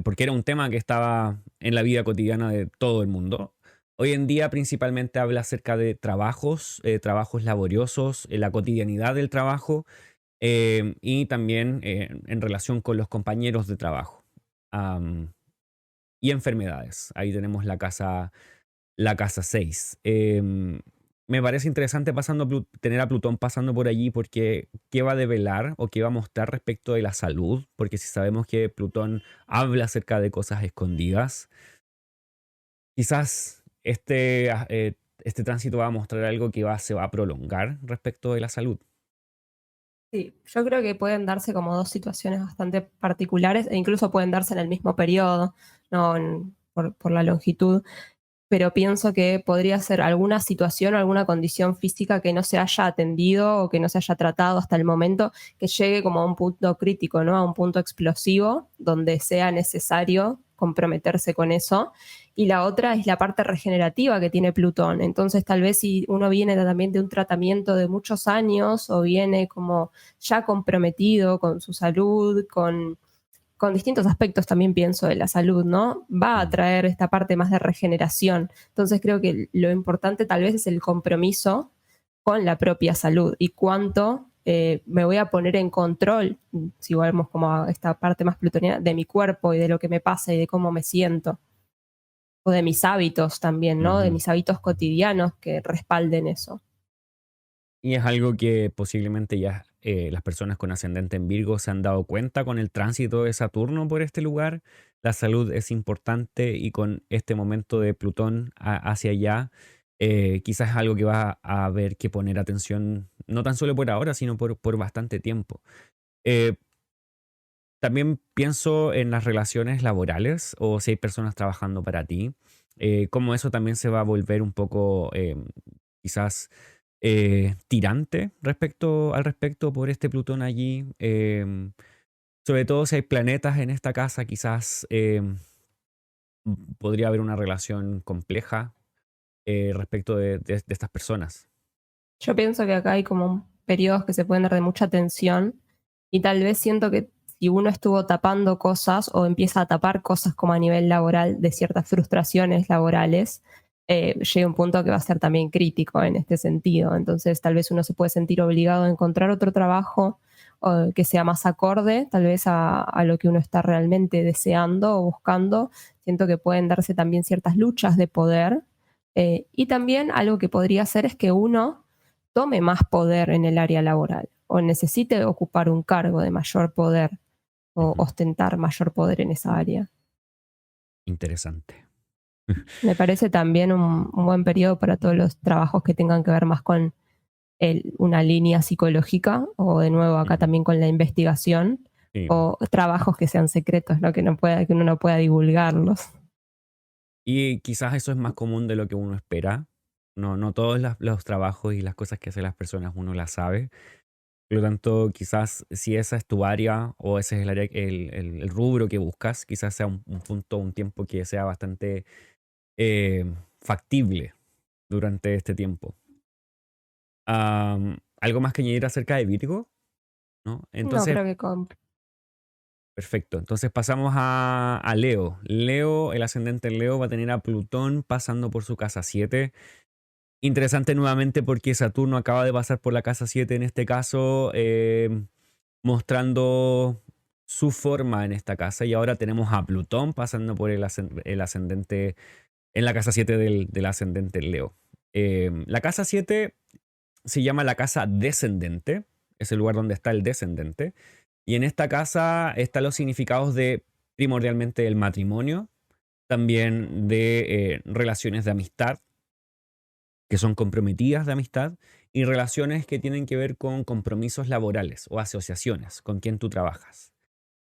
porque era un tema que estaba en la vida cotidiana de todo el mundo. Hoy en día principalmente habla acerca de trabajos laboriosos, la cotidianidad del trabajo, y también en relación con los compañeros de trabajo. Am, y enfermedades. Ahí tenemos la casa 6. Me parece interesante tener a Plutón pasando por allí porque qué va a develar o qué va a mostrar respecto de la salud, porque si sabemos que Plutón habla acerca de cosas escondidas, quizás este tránsito va a mostrar algo que se va a prolongar respecto de la salud. Sí, yo creo que pueden darse como dos situaciones bastante particulares e incluso pueden darse en el mismo periodo, no por la longitud, pero pienso que podría ser alguna situación o alguna condición física que no se haya atendido o que no se haya tratado hasta el momento, que llegue como a un punto crítico, ¿no? A un punto explosivo donde sea necesario comprometerse con eso. Y la otra es la parte regenerativa que tiene Plutón. Entonces, tal vez si uno viene también de un tratamiento de muchos años o viene como ya comprometido con su salud, con distintos aspectos también pienso de la salud, ¿no? Va a Mm. traer esta parte más de regeneración. Entonces creo que lo importante tal vez es el compromiso con la propia salud y cuánto me voy a poner en control, si vamos como a esta parte más plutoniana, de mi cuerpo y de lo que me pasa y de cómo me siento. O de mis hábitos también, ¿no? De Ujú. mis hábitos cotidianos que respalden eso. Y es algo que posiblemente ya las personas con ascendente en Virgo se han dado cuenta con el tránsito de Saturno por este lugar. La salud es importante y con este momento de Plutón hacia allá, quizás es algo que va a haber que poner atención, no tan solo por ahora, sino por bastante tiempo. Eh, También pienso en las relaciones laborales o si hay personas trabajando para ti, cómo eso también se va a volver un poco quizás tirante al respecto por este Plutón allí. Sobre todo si hay planetas en esta casa, quizás podría haber una relación compleja respecto de estas personas. Yo pienso que acá hay como periodos que se pueden dar de mucha tensión y tal vez siento que si uno estuvo tapando cosas o empieza a tapar cosas como a nivel laboral de ciertas frustraciones laborales, llega un punto que va a ser también crítico en este sentido. Entonces tal vez uno se puede sentir obligado a encontrar otro trabajo que sea más acorde tal vez a lo que uno está realmente deseando o buscando. Siento que pueden darse también ciertas luchas de poder y también algo que podría ser es que uno tome más poder en el área laboral o necesite ocupar un cargo de mayor poder o Ujú. ostentar mayor poder en esa área. Interesante. Me parece también un buen periodo para todos los trabajos que tengan que ver más con una línea psicológica o de nuevo acá Ujú. también con la investigación Sí. o trabajos que sean secretos, ¿no? Que uno no pueda divulgarlos. Y quizás eso es más común de lo que uno espera. No todos los trabajos y las cosas que hacen las personas uno las sabe. Por lo tanto, quizás si esa es tu área o ese es el área, el rubro que buscas, quizás sea un punto, un tiempo que sea bastante eh, factible durante este tiempo. ¿Algo más que añadir acerca de Virgo? ¿No? No, Entonces, creo que perfecto. Entonces pasamos a Leo. Leo, el ascendente en Leo, va a tener a Plutón pasando por su casa 7. Interesante nuevamente porque Saturno acaba de pasar por la casa 7 en este caso, mostrando su forma en esta casa. Y ahora tenemos a Plutón pasando por el ascendente en la casa 7 del ascendente Leo. La casa 7 se llama la casa descendente, es el lugar donde está el descendente. Y en esta casa están los significados de primordialmente el matrimonio, también de relaciones de amistad, que son comprometidas de amistad, y relaciones que tienen que ver con compromisos laborales o asociaciones con quien tú trabajas.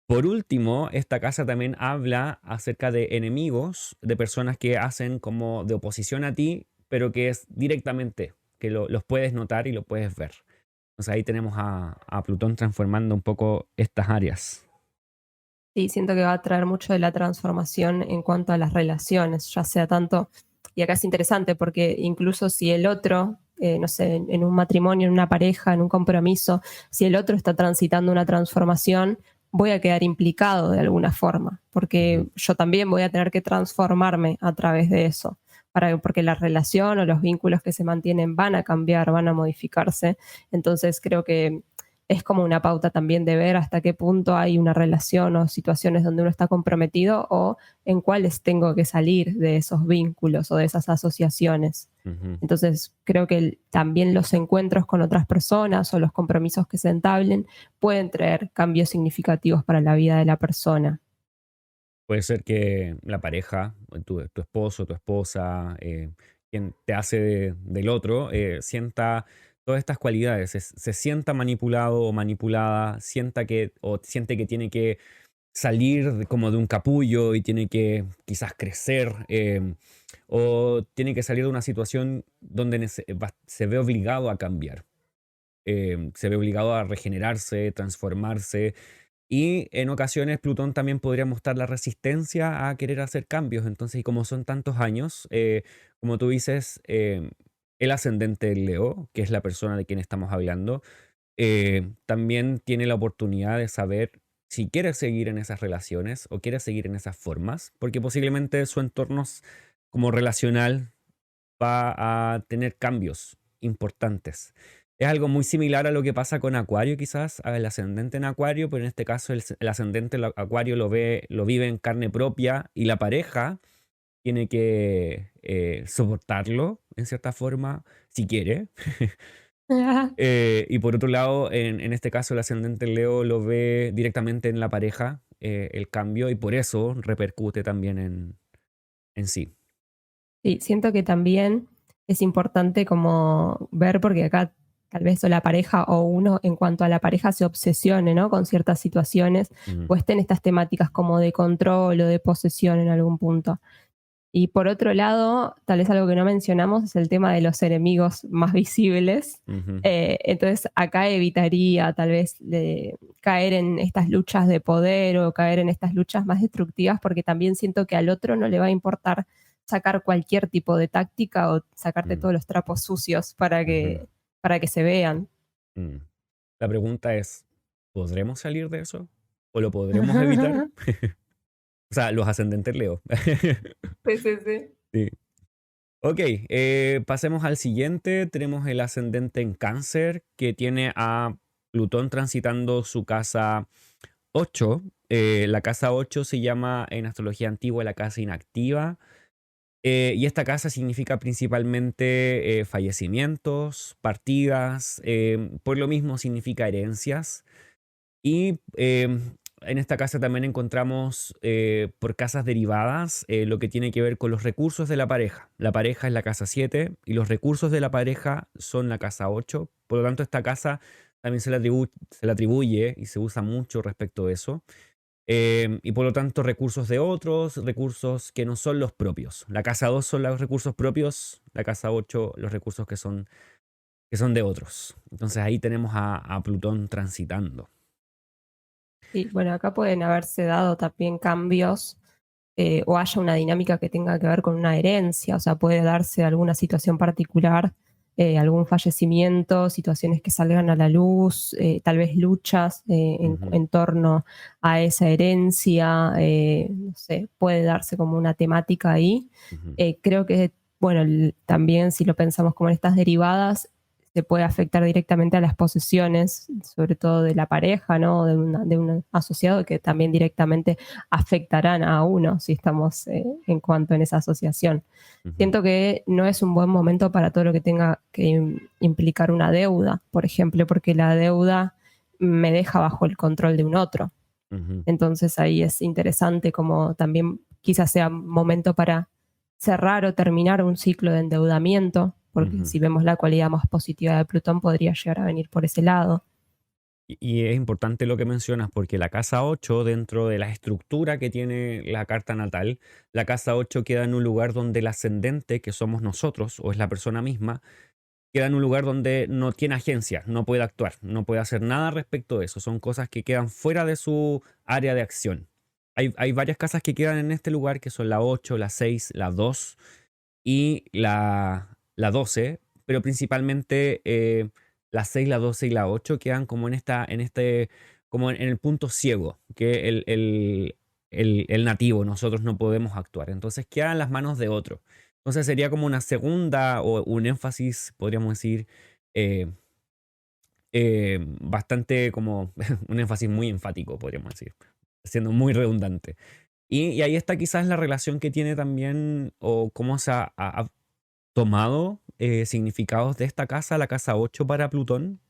Por último, esta casa también habla acerca de enemigos, de personas que hacen como de oposición a ti, pero que es directamente, que los puedes notar y lo puedes ver. Entonces ahí tenemos a Plutón transformando un poco estas áreas. sí, siento que va a traer mucho de la transformación en cuanto a las relaciones, ya sea tanto, y acá es interesante porque incluso si el otro, no sé, en un matrimonio, en una pareja, en un compromiso, si el otro está transitando una transformación, voy a quedar implicado de alguna forma, porque Ujú. yo también voy a tener que transformarme a través de eso, porque la relación o los vínculos que se mantienen van a cambiar, van a modificarse. Entonces creo que es como una pauta también de ver hasta qué punto hay una relación o situaciones donde uno está comprometido o en cuáles tengo que salir de esos vínculos o de esas asociaciones. Ujú. Entonces, creo que también los encuentros con otras personas o los compromisos que se entablen pueden traer cambios significativos para la vida de la persona. Puede ser que la pareja, tu esposo, tu esposa, quien te hace del otro, sienta todas estas cualidades, se sienta manipulado o manipulada, siente que tiene que salir como de un capullo y tiene que quizás crecer, o tiene que salir de una situación donde se ve obligado a cambiar, se ve obligado a regenerarse, transformarse Y en ocasiones Plutón también podría mostrar la resistencia a querer hacer cambios. Entonces, y como son tantos años, como tú dices, el ascendente del Leo, que es la persona de quien estamos hablando, también tiene la oportunidad de saber si quiere seguir en esas relaciones o quiere seguir en esas formas, porque posiblemente su entorno como relacional va a tener cambios importantes. Es algo muy similar a lo que pasa con Acuario, quizás, al ascendente en Acuario, pero en este caso el ascendente en Acuario lo vive en carne propia y la pareja tiene que soportarlo en cierta forma, si quiere. Y por otro lado, en este caso, el ascendente Leo lo ve directamente en la pareja, el cambio, y por eso repercute también en sí. Sí, siento que también es importante como ver, porque acá tal vez o la pareja o uno en cuanto a la pareja se obsesione, ¿no? Con ciertas situaciones Ujú, o estén estas temáticas como de control o de posesión en algún punto. Y por otro lado, tal vez algo que no mencionamos es el tema de los enemigos más visibles. ujú, Entonces, acá evitaría tal vez caer en estas luchas de poder o caer en estas luchas más destructivas, porque también siento que al otro no le va a importar sacar cualquier tipo de táctica o sacarte mm, todos los trapos sucios ujú, para que se vean. mm. La pregunta es, ¿podremos salir de eso? ¿O lo podremos evitar? O sea, los ascendentes Leo. Sí, sí, sí. Sí. Ok, pasemos al siguiente. Tenemos el ascendente en Cáncer, que tiene a Plutón transitando su casa 8. La casa 8 se llama en astrología antigua la casa inactiva. Y esta casa significa principalmente fallecimientos, partidas, por lo mismo significa herencias. Y en esta casa también encontramos por casas derivadas lo que tiene que ver con los recursos de la pareja. La pareja es la casa 7 y los recursos de la pareja son la casa 8. Por lo tanto, esta casa también se le atribuye y se usa mucho respecto de eso. Y por lo tanto, recursos de otros, recursos que no son los propios. La casa 2 son los recursos propios, la casa 8 los recursos que son de otros. Entonces ahí tenemos a Plutón transitando. Sí, bueno, acá pueden haberse dado también cambios o haya una dinámica que tenga que ver con una herencia, o sea, puede darse alguna situación particular, algún fallecimiento, situaciones que salgan a la luz, tal vez luchas Ujú, en torno a esa herencia, no sé, puede darse como una temática ahí. ujú, Creo que, bueno, también si lo pensamos como en estas derivadas, se puede afectar directamente a las posesiones, sobre todo de la pareja, ¿no? De un asociado que también directamente afectarán a uno si estamos en cuanto en esa asociación. ujú, Siento que no es un buen momento para todo lo que tenga que implicar una deuda, por ejemplo, porque la deuda me deja bajo el control de un otro. ujú, Entonces ahí es interesante como también quizás sea momento para cerrar o terminar un ciclo de endeudamiento, porque ujú. si vemos la cualidad más positiva de Plutón podría llegar a venir por ese lado. Y es importante lo que mencionas porque la casa 8 dentro de la estructura que tiene la carta natal, la casa 8 queda en un lugar donde el ascendente, que somos nosotros, o es la persona misma, queda en un lugar donde no tiene agencia, no puede actuar, no puede hacer nada respecto de eso. Son cosas que quedan fuera de su área de acción. Hay varias casas que quedan en este lugar, que son la 8, la 6, la 2 y la 12, pero principalmente la 6, la 12 y la 8 quedan como como en el punto ciego, que el nativo, nosotros no podemos actuar. Entonces quedan en las manos de otro. Entonces sería como una segunda o un énfasis, podríamos decir, eh, bastante como un énfasis muy enfático, podríamos decir, siendo muy redundante. Y ahí está quizás la relación que tiene también o cómo se ha tomado significados de esta casa, la casa 8 para Plutón,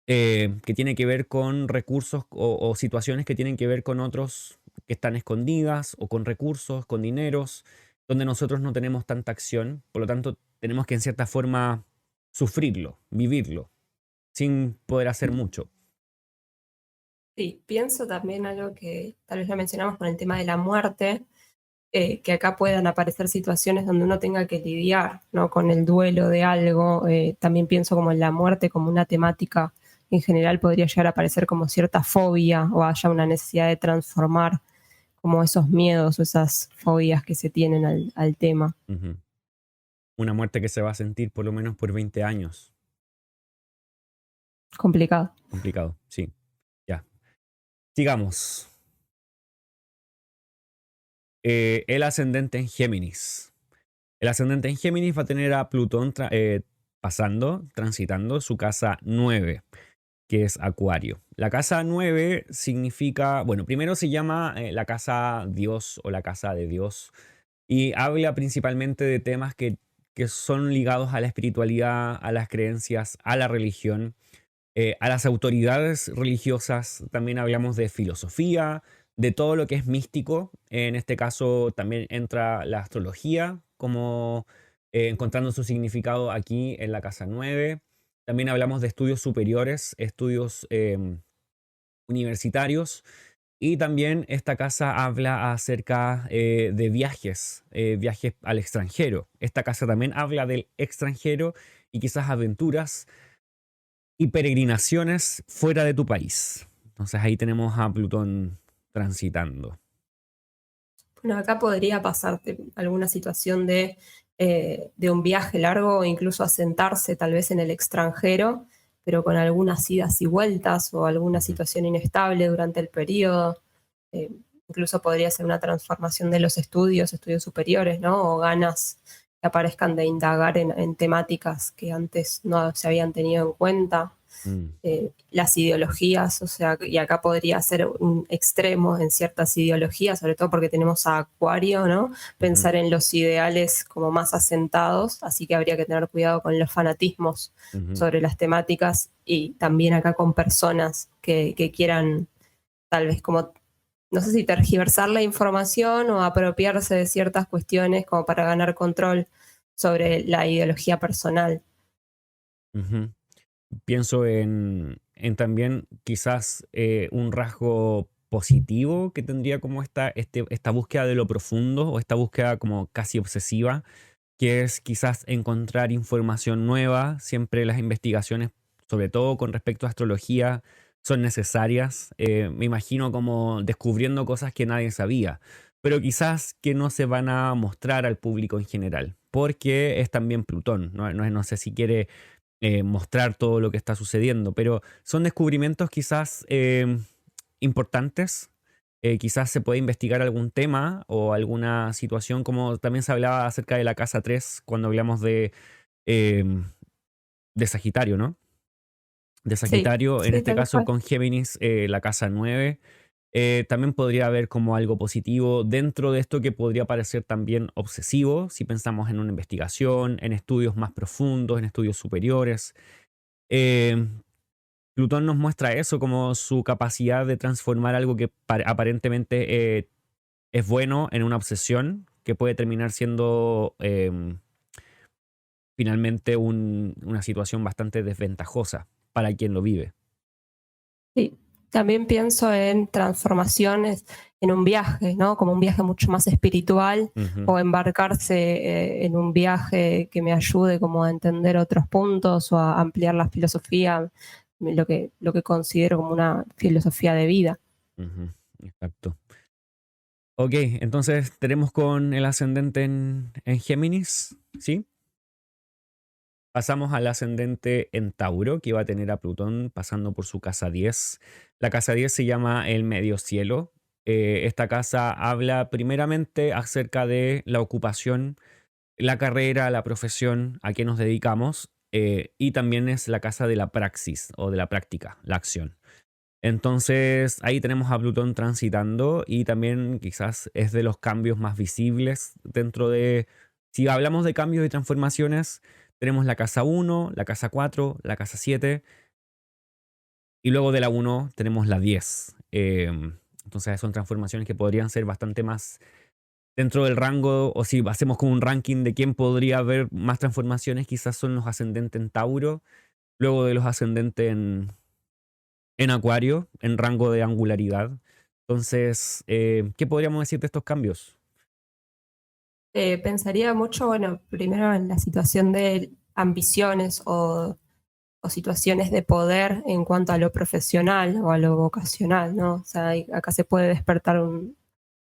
que tiene que ver con recursos o situaciones que tienen que ver con otros que están escondidas o con recursos, con dineros, donde nosotros no tenemos tanta acción, por lo tanto tenemos que en cierta forma sufrirlo, vivirlo, sin poder hacer mucho. Sí, pienso también algo que tal vez lo mencionamos con el tema de la muerte, que acá puedan aparecer situaciones donde uno tenga que lidiar, ¿no? Con el duelo de algo. También pienso como en la muerte como una temática en general podría llegar a aparecer como cierta fobia o haya una necesidad de transformar como esos miedos o esas fobias que se tienen al tema. Ujú. Una muerte que se va a sentir por lo menos por 20 años. Complicado. Complicado, sí. Ya. Sigamos. El ascendente en Géminis. El ascendente en Géminis va a tener a Plutón transitando su casa 9, que es Acuario. La casa 9 significa, bueno, primero se llama la casa Dios o la casa de Dios y habla principalmente de temas que son ligados a la espiritualidad, a las creencias, a la religión, a las autoridades religiosas. También hablamos de filosofía, de todo lo que es místico. En este caso también entra la astrología, como encontrando su significado aquí en la casa 9. También hablamos de estudios superiores, estudios universitarios. Y también esta casa habla acerca de viajes, viajes al extranjero. Esta casa también habla del extranjero y quizás aventuras y peregrinaciones fuera de tu país. Entonces ahí tenemos a Plutón transitando. Bueno, acá podría pasarte alguna situación de un viaje largo o incluso asentarse tal vez en el extranjero, pero con algunas idas y vueltas o alguna Ujú, situación inestable durante el periodo. Eh, Incluso podría ser una transformación de los estudios superiores, ¿no? O ganas que aparezcan de indagar en temáticas que antes no se habían tenido en cuenta. mm, Las ideologías, o sea, y acá podría ser un extremo en ciertas ideologías, sobre todo porque tenemos a Acuario, ¿no? ujú, Pensar en los ideales como más asentados, así que habría que tener cuidado con los fanatismos ujú, sobre las temáticas y también acá con personas que quieran tal vez como, no sé si tergiversar la información o apropiarse de ciertas cuestiones como para ganar control sobre la ideología personal. ujú. Pienso en también quizás un rasgo positivo que tendría como esta búsqueda de lo profundo o esta búsqueda como casi obsesiva, que es quizás encontrar información nueva. Siempre las investigaciones, sobre todo con respecto a astrología, son necesarias. Me imagino como descubriendo cosas que nadie sabía, pero quizás que no se van a mostrar al público en general, porque es también Plutón. No sé si quiere mostrar todo lo que está sucediendo, pero son descubrimientos quizás importantes. Quizás se puede investigar algún tema o alguna situación, como también se hablaba acerca de la casa 3 cuando hablamos em, de Sagitario, ¿no? De Sí, Sagitario, en sí, este tal caso cual. con Géminis, la casa 9. También podría haber como algo positivo dentro de esto que podría parecer también obsesivo si pensamos en una investigación, en estudios más profundos, en estudios superiores. Eh, Plutón nos muestra eso como su capacidad de transformar algo que aparentemente es bueno en una obsesión que puede terminar siendo finalmente una situación bastante desventajosa para quien lo vive. Sí, también pienso en transformaciones en un viaje, ¿no? Como un viaje mucho más espiritual Ujú, o embarcarse en un viaje que me ayude como a entender otros puntos o a ampliar la filosofía, lo que considero como una filosofía de vida. ujú, exacto. Ok, entonces tenemos con el ascendente en Géminis, ¿sí? Pasamos al ascendente en Tauro, que va a tener a Plutón pasando por su casa 10. La casa 10 se llama el medio cielo. Esta casa habla primeramente acerca de la ocupación, la carrera, la profesión, a qué nos dedicamos, y también es la casa de la praxis o de la práctica, la acción. Entonces ahí tenemos a Plutón transitando y también quizás es de los cambios más visibles dentro de, si hablamos de cambios y transformaciones, tenemos la casa 1, la casa 4, la casa 7 y luego de la 1 tenemos la 10. Entonces son transformaciones que podrían ser bastante más dentro del rango, o si hacemos como un ranking de quién podría haber más transformaciones, quizás son los ascendentes en Tauro, luego de los ascendentes en Acuario, en rango de angularidad. Entonces, ¿qué podríamos decir de estos cambios? Pensaría mucho, bueno, primero en la situación de ambiciones o situaciones de poder en cuanto a lo profesional o a lo vocacional, ¿no? O sea, acá se puede despertar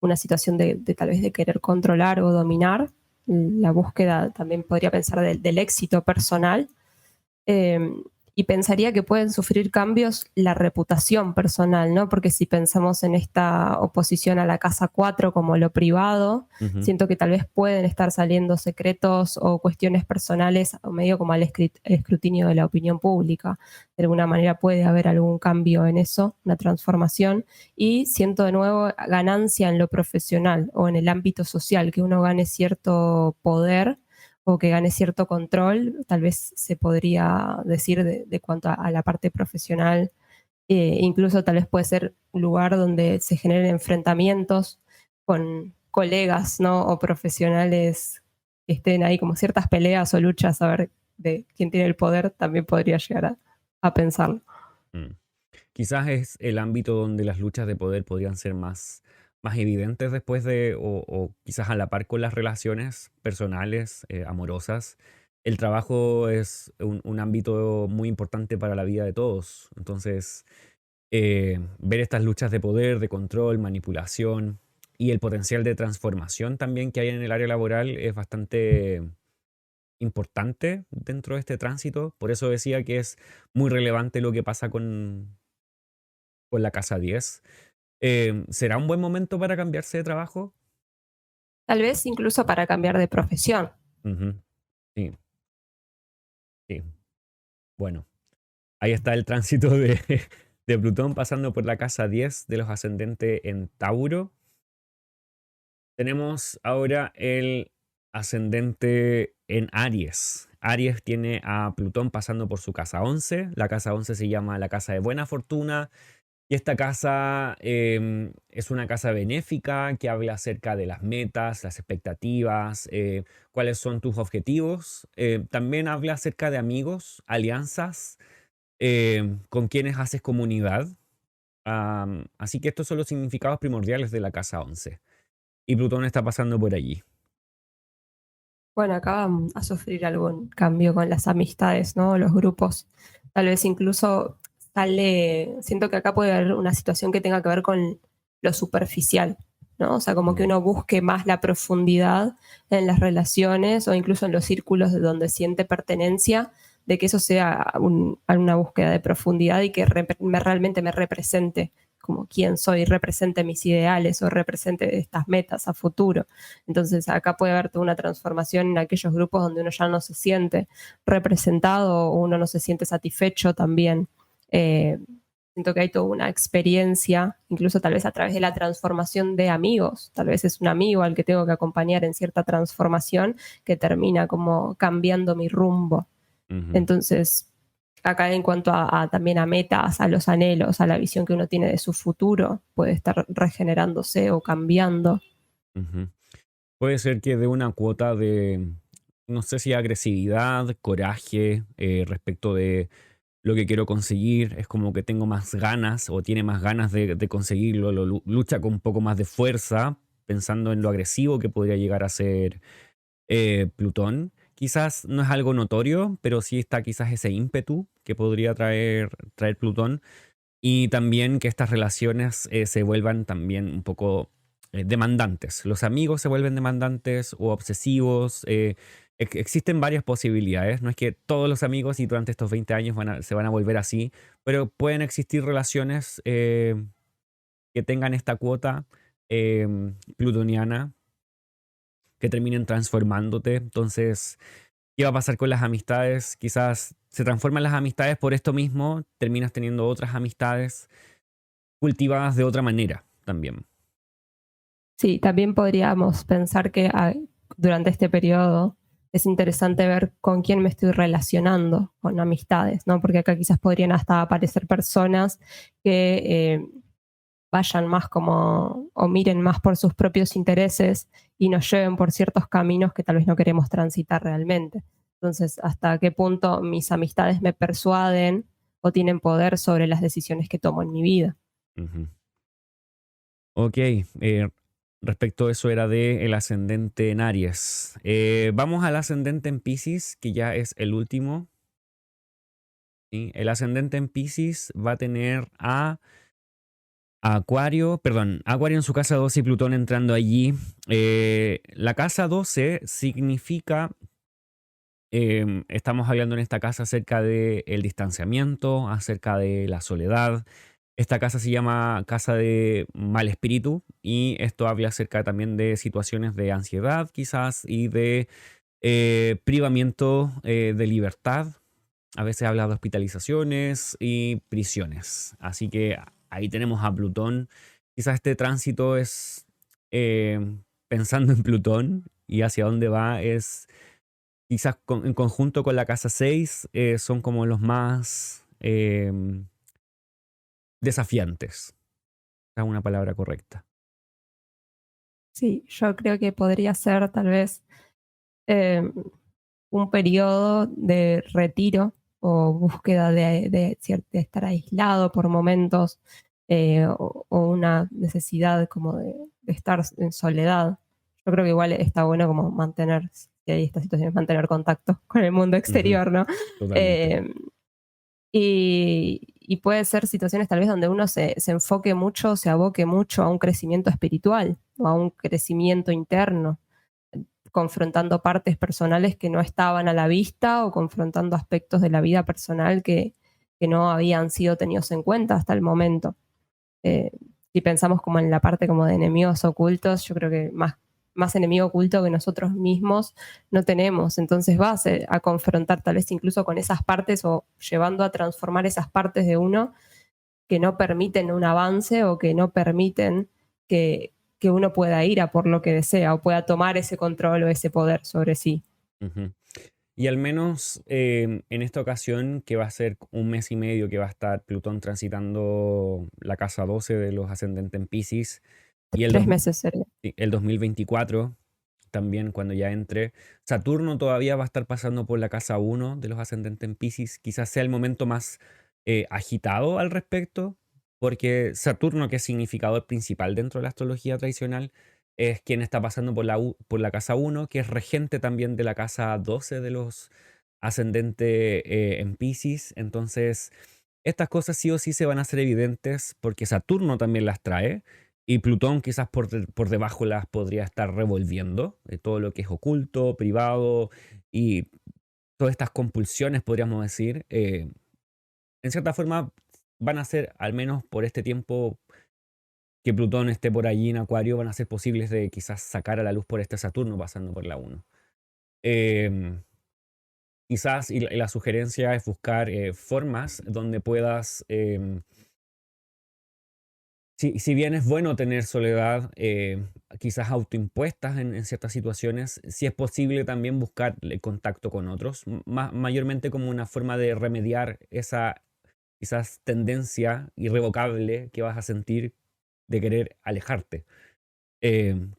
una situación de tal vez de querer controlar o dominar. La búsqueda también podría pensar del éxito personal. Eh, y pensaría que pueden sufrir cambios la reputación personal, ¿no? Porque si pensamos en esta oposición a la casa 4 como lo privado, Ujú. siento que tal vez pueden estar saliendo secretos o cuestiones personales o medio como al escrutinio de la opinión pública. De alguna manera puede haber algún cambio en eso, una transformación. Y siento de nuevo ganancia en lo profesional o en el ámbito social, que uno gane cierto poder o que gane cierto control, tal vez se podría decir de cuanto a la parte profesional. Incluso tal vez puede ser un lugar donde se generen enfrentamientos con colegas, ¿no? O profesionales que estén ahí como ciertas peleas o luchas a ver de quién tiene el poder, también podría llegar a pensarlo. Mm. Quizás es el ámbito donde las luchas de poder podrían ser más evidentes después o quizás a la par con las relaciones personales, amorosas. El trabajo es un ámbito muy importante para la vida de todos. Entonces, ver estas luchas de poder, de control, manipulación y el potencial de transformación también que hay en el área laboral es bastante importante dentro de este tránsito. Por eso decía que es muy relevante lo que pasa con la casa 10. ¿Será un buen momento para cambiarse de trabajo? Tal vez incluso para cambiar de profesión. Ujú. Sí, sí. Bueno, ahí está el tránsito de Plutón pasando por la casa 10 de los ascendentes en Tauro. Tenemos ahora el ascendente en Aries. Aries tiene a Plutón pasando por su casa 11. La casa 11 se llama la casa de buena fortuna. Y esta casa es una casa benéfica que habla acerca de las metas, las expectativas, cuáles son tus objetivos. También habla acerca de amigos, alianzas, con quienes haces comunidad. Así que estos son los significados primordiales de la casa 11. Y Plutón está pasando por allí. Bueno, acá van a sufrir algún cambio con las amistades, ¿no? Los grupos. Tal vez incluso siento que acá puede haber una situación que tenga que ver con lo superficial, ¿no? O sea, como que Mm, uno busque más la profundidad en las relaciones o incluso en los círculos de donde siente pertenencia, de que eso sea una búsqueda de profundidad y que realmente me represente como quién soy, represente mis ideales o represente estas metas a futuro. Entonces acá puede haber toda una transformación en aquellos grupos donde uno ya no se siente representado o uno no se siente satisfecho también. Eh, Siento que hay toda una experiencia, incluso tal vez a través de la transformación de amigos. Tal vez es un amigo al que tengo que acompañar en cierta transformación que termina como cambiando mi rumbo. ujú, Entonces, acá en cuanto también a metas, a los anhelos, a la visión que uno tiene de su futuro, puede estar regenerándose o cambiando. ujú. Puede ser que de una cuota de, no sé si agresividad, coraje, respecto de lo que quiero conseguir. Es como que tengo más ganas o tiene más ganas de conseguirlo, lucha con un poco más de fuerza, pensando en lo agresivo que podría llegar a ser Plutón. Quizás no es algo notorio, pero sí está quizás ese ímpetu que podría traer Plutón. Y también que estas relaciones se vuelvan también un poco demandantes. Los amigos se vuelven demandantes o obsesivos. Existen varias posibilidades. No es que todos los amigos y durante estos 20 años se van a volver así, pero pueden existir relaciones que tengan esta cuota eh, plutoniana, que terminen transformándote. Entonces, ¿qué va a pasar con las amistades? Quizás se transforman las amistades por esto mismo, terminas teniendo otras amistades cultivadas de otra manera también. Sí, también podríamos pensar que durante este periodo es interesante ver con quién me estoy relacionando, con amistades, ¿no? Porque acá quizás podrían hasta aparecer personas que vayan más como o miren más por sus propios intereses y nos lleven por ciertos caminos que tal vez no queremos transitar realmente. Entonces, ¿hasta qué punto mis amistades me persuaden o tienen poder sobre las decisiones que tomo en mi vida? Ujú. Ok, respecto a eso era de el ascendente en Aries. Vamos al ascendente en Piscis, que ya es el último. ¿sí? El ascendente en Piscis va a tener a Acuario, perdón, Acuario en su casa 12 y Plutón entrando allí. La casa 12 significa, estamos hablando en esta casa acerca del distanciamiento, acerca de la soledad. Esta casa se llama casa de mal espíritu y esto habla acerca también de situaciones de ansiedad quizás y de privamiento de libertad. A veces habla de hospitalizaciones y prisiones. Así que ahí tenemos a Plutón. Quizás este tránsito es, eh, pensando en Plutón y hacia dónde va, es quizás en conjunto con la casa 6 son como los más desafiantes. Es una palabra correcta. Sí, yo creo que podría ser tal vez eh, un periodo de retiro o búsqueda de estar aislado por momentos, o una necesidad como de estar en soledad. Yo creo que igual está bueno como mantener, si hay esta situación, mantener contacto con el mundo Ujú, exterior, ¿no? totalmente. Eh, y puede ser situaciones tal vez donde uno se enfoque mucho, se aboque mucho a un crecimiento espiritual o a un crecimiento interno, confrontando partes personales que no estaban a la vista o confrontando aspectos de la vida personal que no habían sido tenidos en cuenta hasta el momento. Eh, si pensamos como en la parte como de enemigos ocultos, yo creo que más enemigo oculto que nosotros mismos no tenemos. Entonces vas a confrontar tal vez incluso con esas partes o llevando a transformar esas partes de uno que no permiten un avance o que no permiten que uno pueda ir a por lo que desea o pueda tomar ese control o ese poder sobre sí. Ujú. Y al menos en esta ocasión, que va a ser un mes y medio que va a estar Plutón transitando la casa 12 de los ascendentes en Piscis, y 3 meses sería. el 2024 también cuando ya entre. Saturno todavía va a estar pasando por la casa 1 de los ascendentes en Piscis. Quizás sea el momento más agitado al respecto, porque Saturno, que es significador principal dentro de la astrología tradicional, es quien está pasando por por la casa 1, que es regente también de la casa 12 de los ascendentes en Piscis. Entonces, estas cosas sí o sí se van a hacer evidentes porque Saturno también las trae. Y Plutón quizás por debajo las podría estar revolviendo, todo lo que es oculto, privado y todas estas compulsiones, podríamos decir, en cierta forma van a ser, al menos por este tiempo que Plutón esté por allí en Acuario, van a ser posibles de quizás sacar a la luz por este Saturno pasando por la 1. Em, Quizás, y la sugerencia es buscar formas donde puedas si bien es bueno tener soledad, quizás autoimpuestas en ciertas situaciones, si es posible también buscar el contacto con otros, mayormente como una forma de remediar esa quizás tendencia irrevocable que vas a sentir de querer alejarte.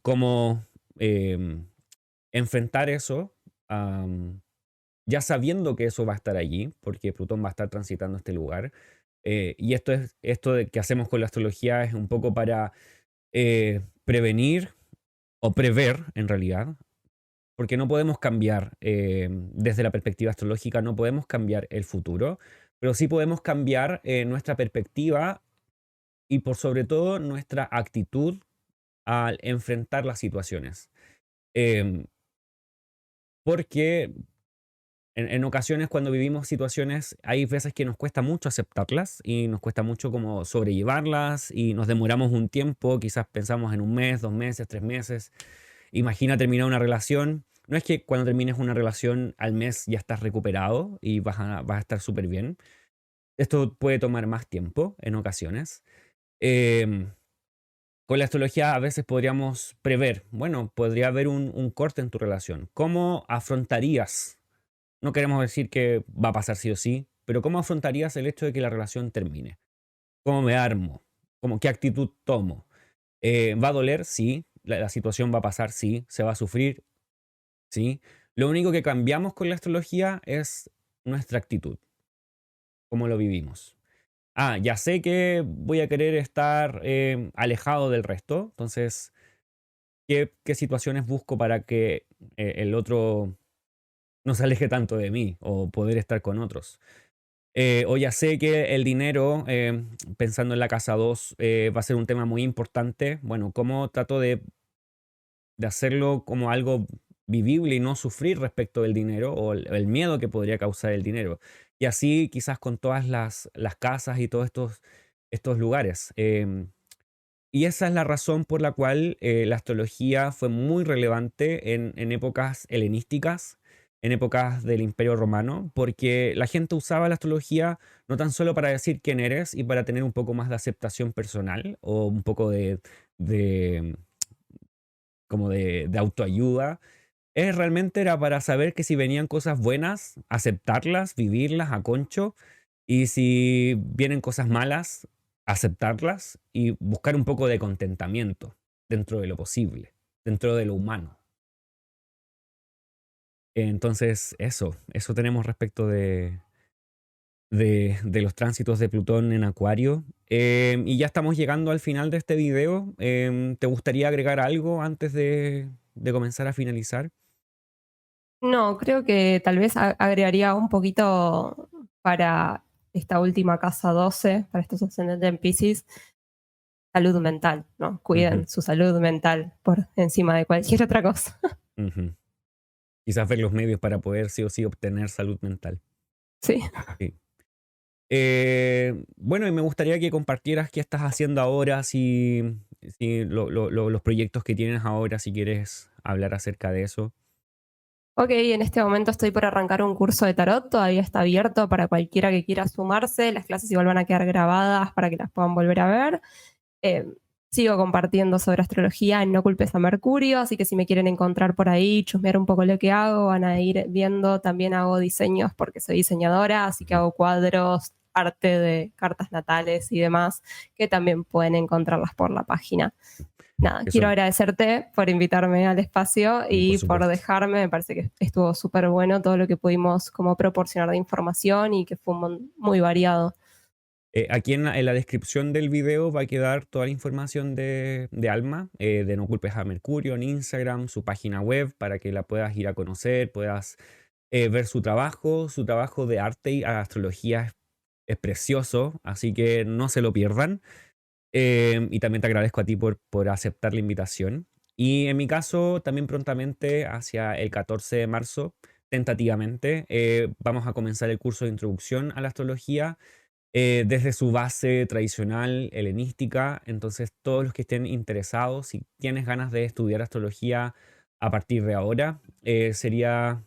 Cómo enfrentar eso, am, ya sabiendo que eso va a estar allí, porque Plutón va a estar transitando este lugar. Y esto que hacemos con la astrología es un poco para prevenir o prever, en realidad, porque no podemos cambiar, desde la perspectiva astrológica, no podemos cambiar el futuro, pero sí podemos cambiar nuestra perspectiva y por sobre todo nuestra actitud al enfrentar las situaciones. Em, Porque en ocasiones cuando vivimos situaciones hay veces que nos cuesta mucho aceptarlas y nos cuesta mucho como sobrellevarlas y nos demoramos un tiempo, quizás pensamos en un mes, 2 meses, 3 meses. Imagina terminar una relación. No es que cuando termines una relación al mes ya estás recuperado y vas a estar súper bien. Esto puede tomar más tiempo en ocasiones. Em, con la astrología a veces podríamos prever, bueno, podría haber un corte en tu relación. ¿Cómo afrontarías? No queremos decir que va a pasar sí o sí, pero ¿cómo afrontarías el hecho de que la relación termine? ¿Cómo me armo? ¿Qué actitud tomo? ¿Va a doler? Sí. La situación va a pasar, sí. ¿Se va a sufrir? Sí. Lo único que cambiamos con la astrología es nuestra actitud, cómo lo vivimos. Ya sé que voy a querer estar alejado del resto, entonces, ¿qué situaciones busco para que el otro no se aleje tanto de mí o poder estar con otros? O ya sé que el dinero, pensando en la casa 2, va a ser un tema muy importante. Bueno, ¿cómo trato de hacerlo como algo vivible y no sufrir respecto del dinero o el miedo que podría causar el dinero? Y así quizás con todas las casas y todos estos lugares. Y esa es la razón por la cual la astrología fue muy relevante en épocas helenísticas, en épocas del Imperio Romano, porque la gente usaba la astrología no tan solo para decir quién eres y para tener un poco más de aceptación personal o un poco de como de autoayuda. Realmente era para saber que si venían cosas buenas, aceptarlas, vivirlas a concho, y si vienen cosas malas, aceptarlas y buscar un poco de contentamiento dentro de lo posible, dentro de lo humano. Entonces, eso tenemos respecto de los tránsitos de Plutón en Acuario. Y ya estamos llegando al final de este video. ¿Te gustaría agregar algo antes de comenzar a finalizar? No, creo que tal vez agregaría un poquito para esta última casa 12, para estos ascendentes en Piscis, salud mental, ¿no? Ujú, Cuiden su salud mental por encima de cualquier otra cosa. ujú. Quizás ver los medios para poder sí o sí obtener salud mental. Sí. Sí. Bueno, y me gustaría que compartieras qué estás haciendo ahora, si los proyectos que tienes ahora, si quieres hablar acerca de eso. Ok, en este momento estoy por arrancar un curso de tarot, todavía está abierto para cualquiera que quiera sumarse, las clases igual van a quedar grabadas para que las puedan volver a ver. Eh, Sigo compartiendo sobre astrología en No Culpes a Mercurio, así que si me quieren encontrar por ahí, chusmear un poco lo que hago, van a ir viendo. También hago diseños porque soy diseñadora, así que Ujú. hago cuadros, arte de cartas natales y demás, que también pueden encontrarlas por la página. Nada, quiero Eso, agradecerte por invitarme al espacio por y por supuesto. dejarme. Me parece que estuvo súper bueno todo lo que pudimos como proporcionar de información y que fue muy variado. Aquí en la descripción del video va a quedar toda la información de Alma, de No Culpes a Mercurio en Instagram, su página web, para que la puedas ir a conocer, puedas ver su trabajo de arte y astrología es precioso, así que no se lo pierdan. Y también te agradezco a ti por aceptar la invitación. Y en mi caso, también prontamente, hacia el 14 de marzo, tentativamente, vamos a comenzar el curso de introducción a la astrología desde su base tradicional helenística. Entonces, todos los que estén interesados, si tienes ganas de estudiar astrología a partir de ahora,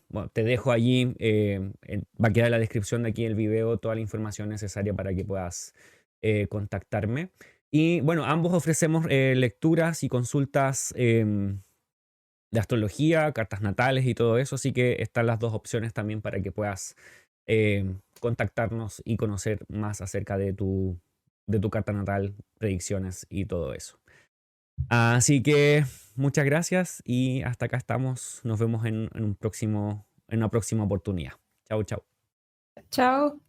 bueno, te dejo allí, va a quedar en la descripción de aquí el video toda la información necesaria para que puedas contactarme. Y bueno, ambos ofrecemos lecturas y consultas de astrología, cartas natales y todo eso, así que están las dos opciones también para que puedas contactarnos y conocer más acerca de tu carta natal, predicciones y todo eso. Así que muchas gracias y hasta acá estamos. Nos vemos en una próxima oportunidad. Chao, chao. Chao.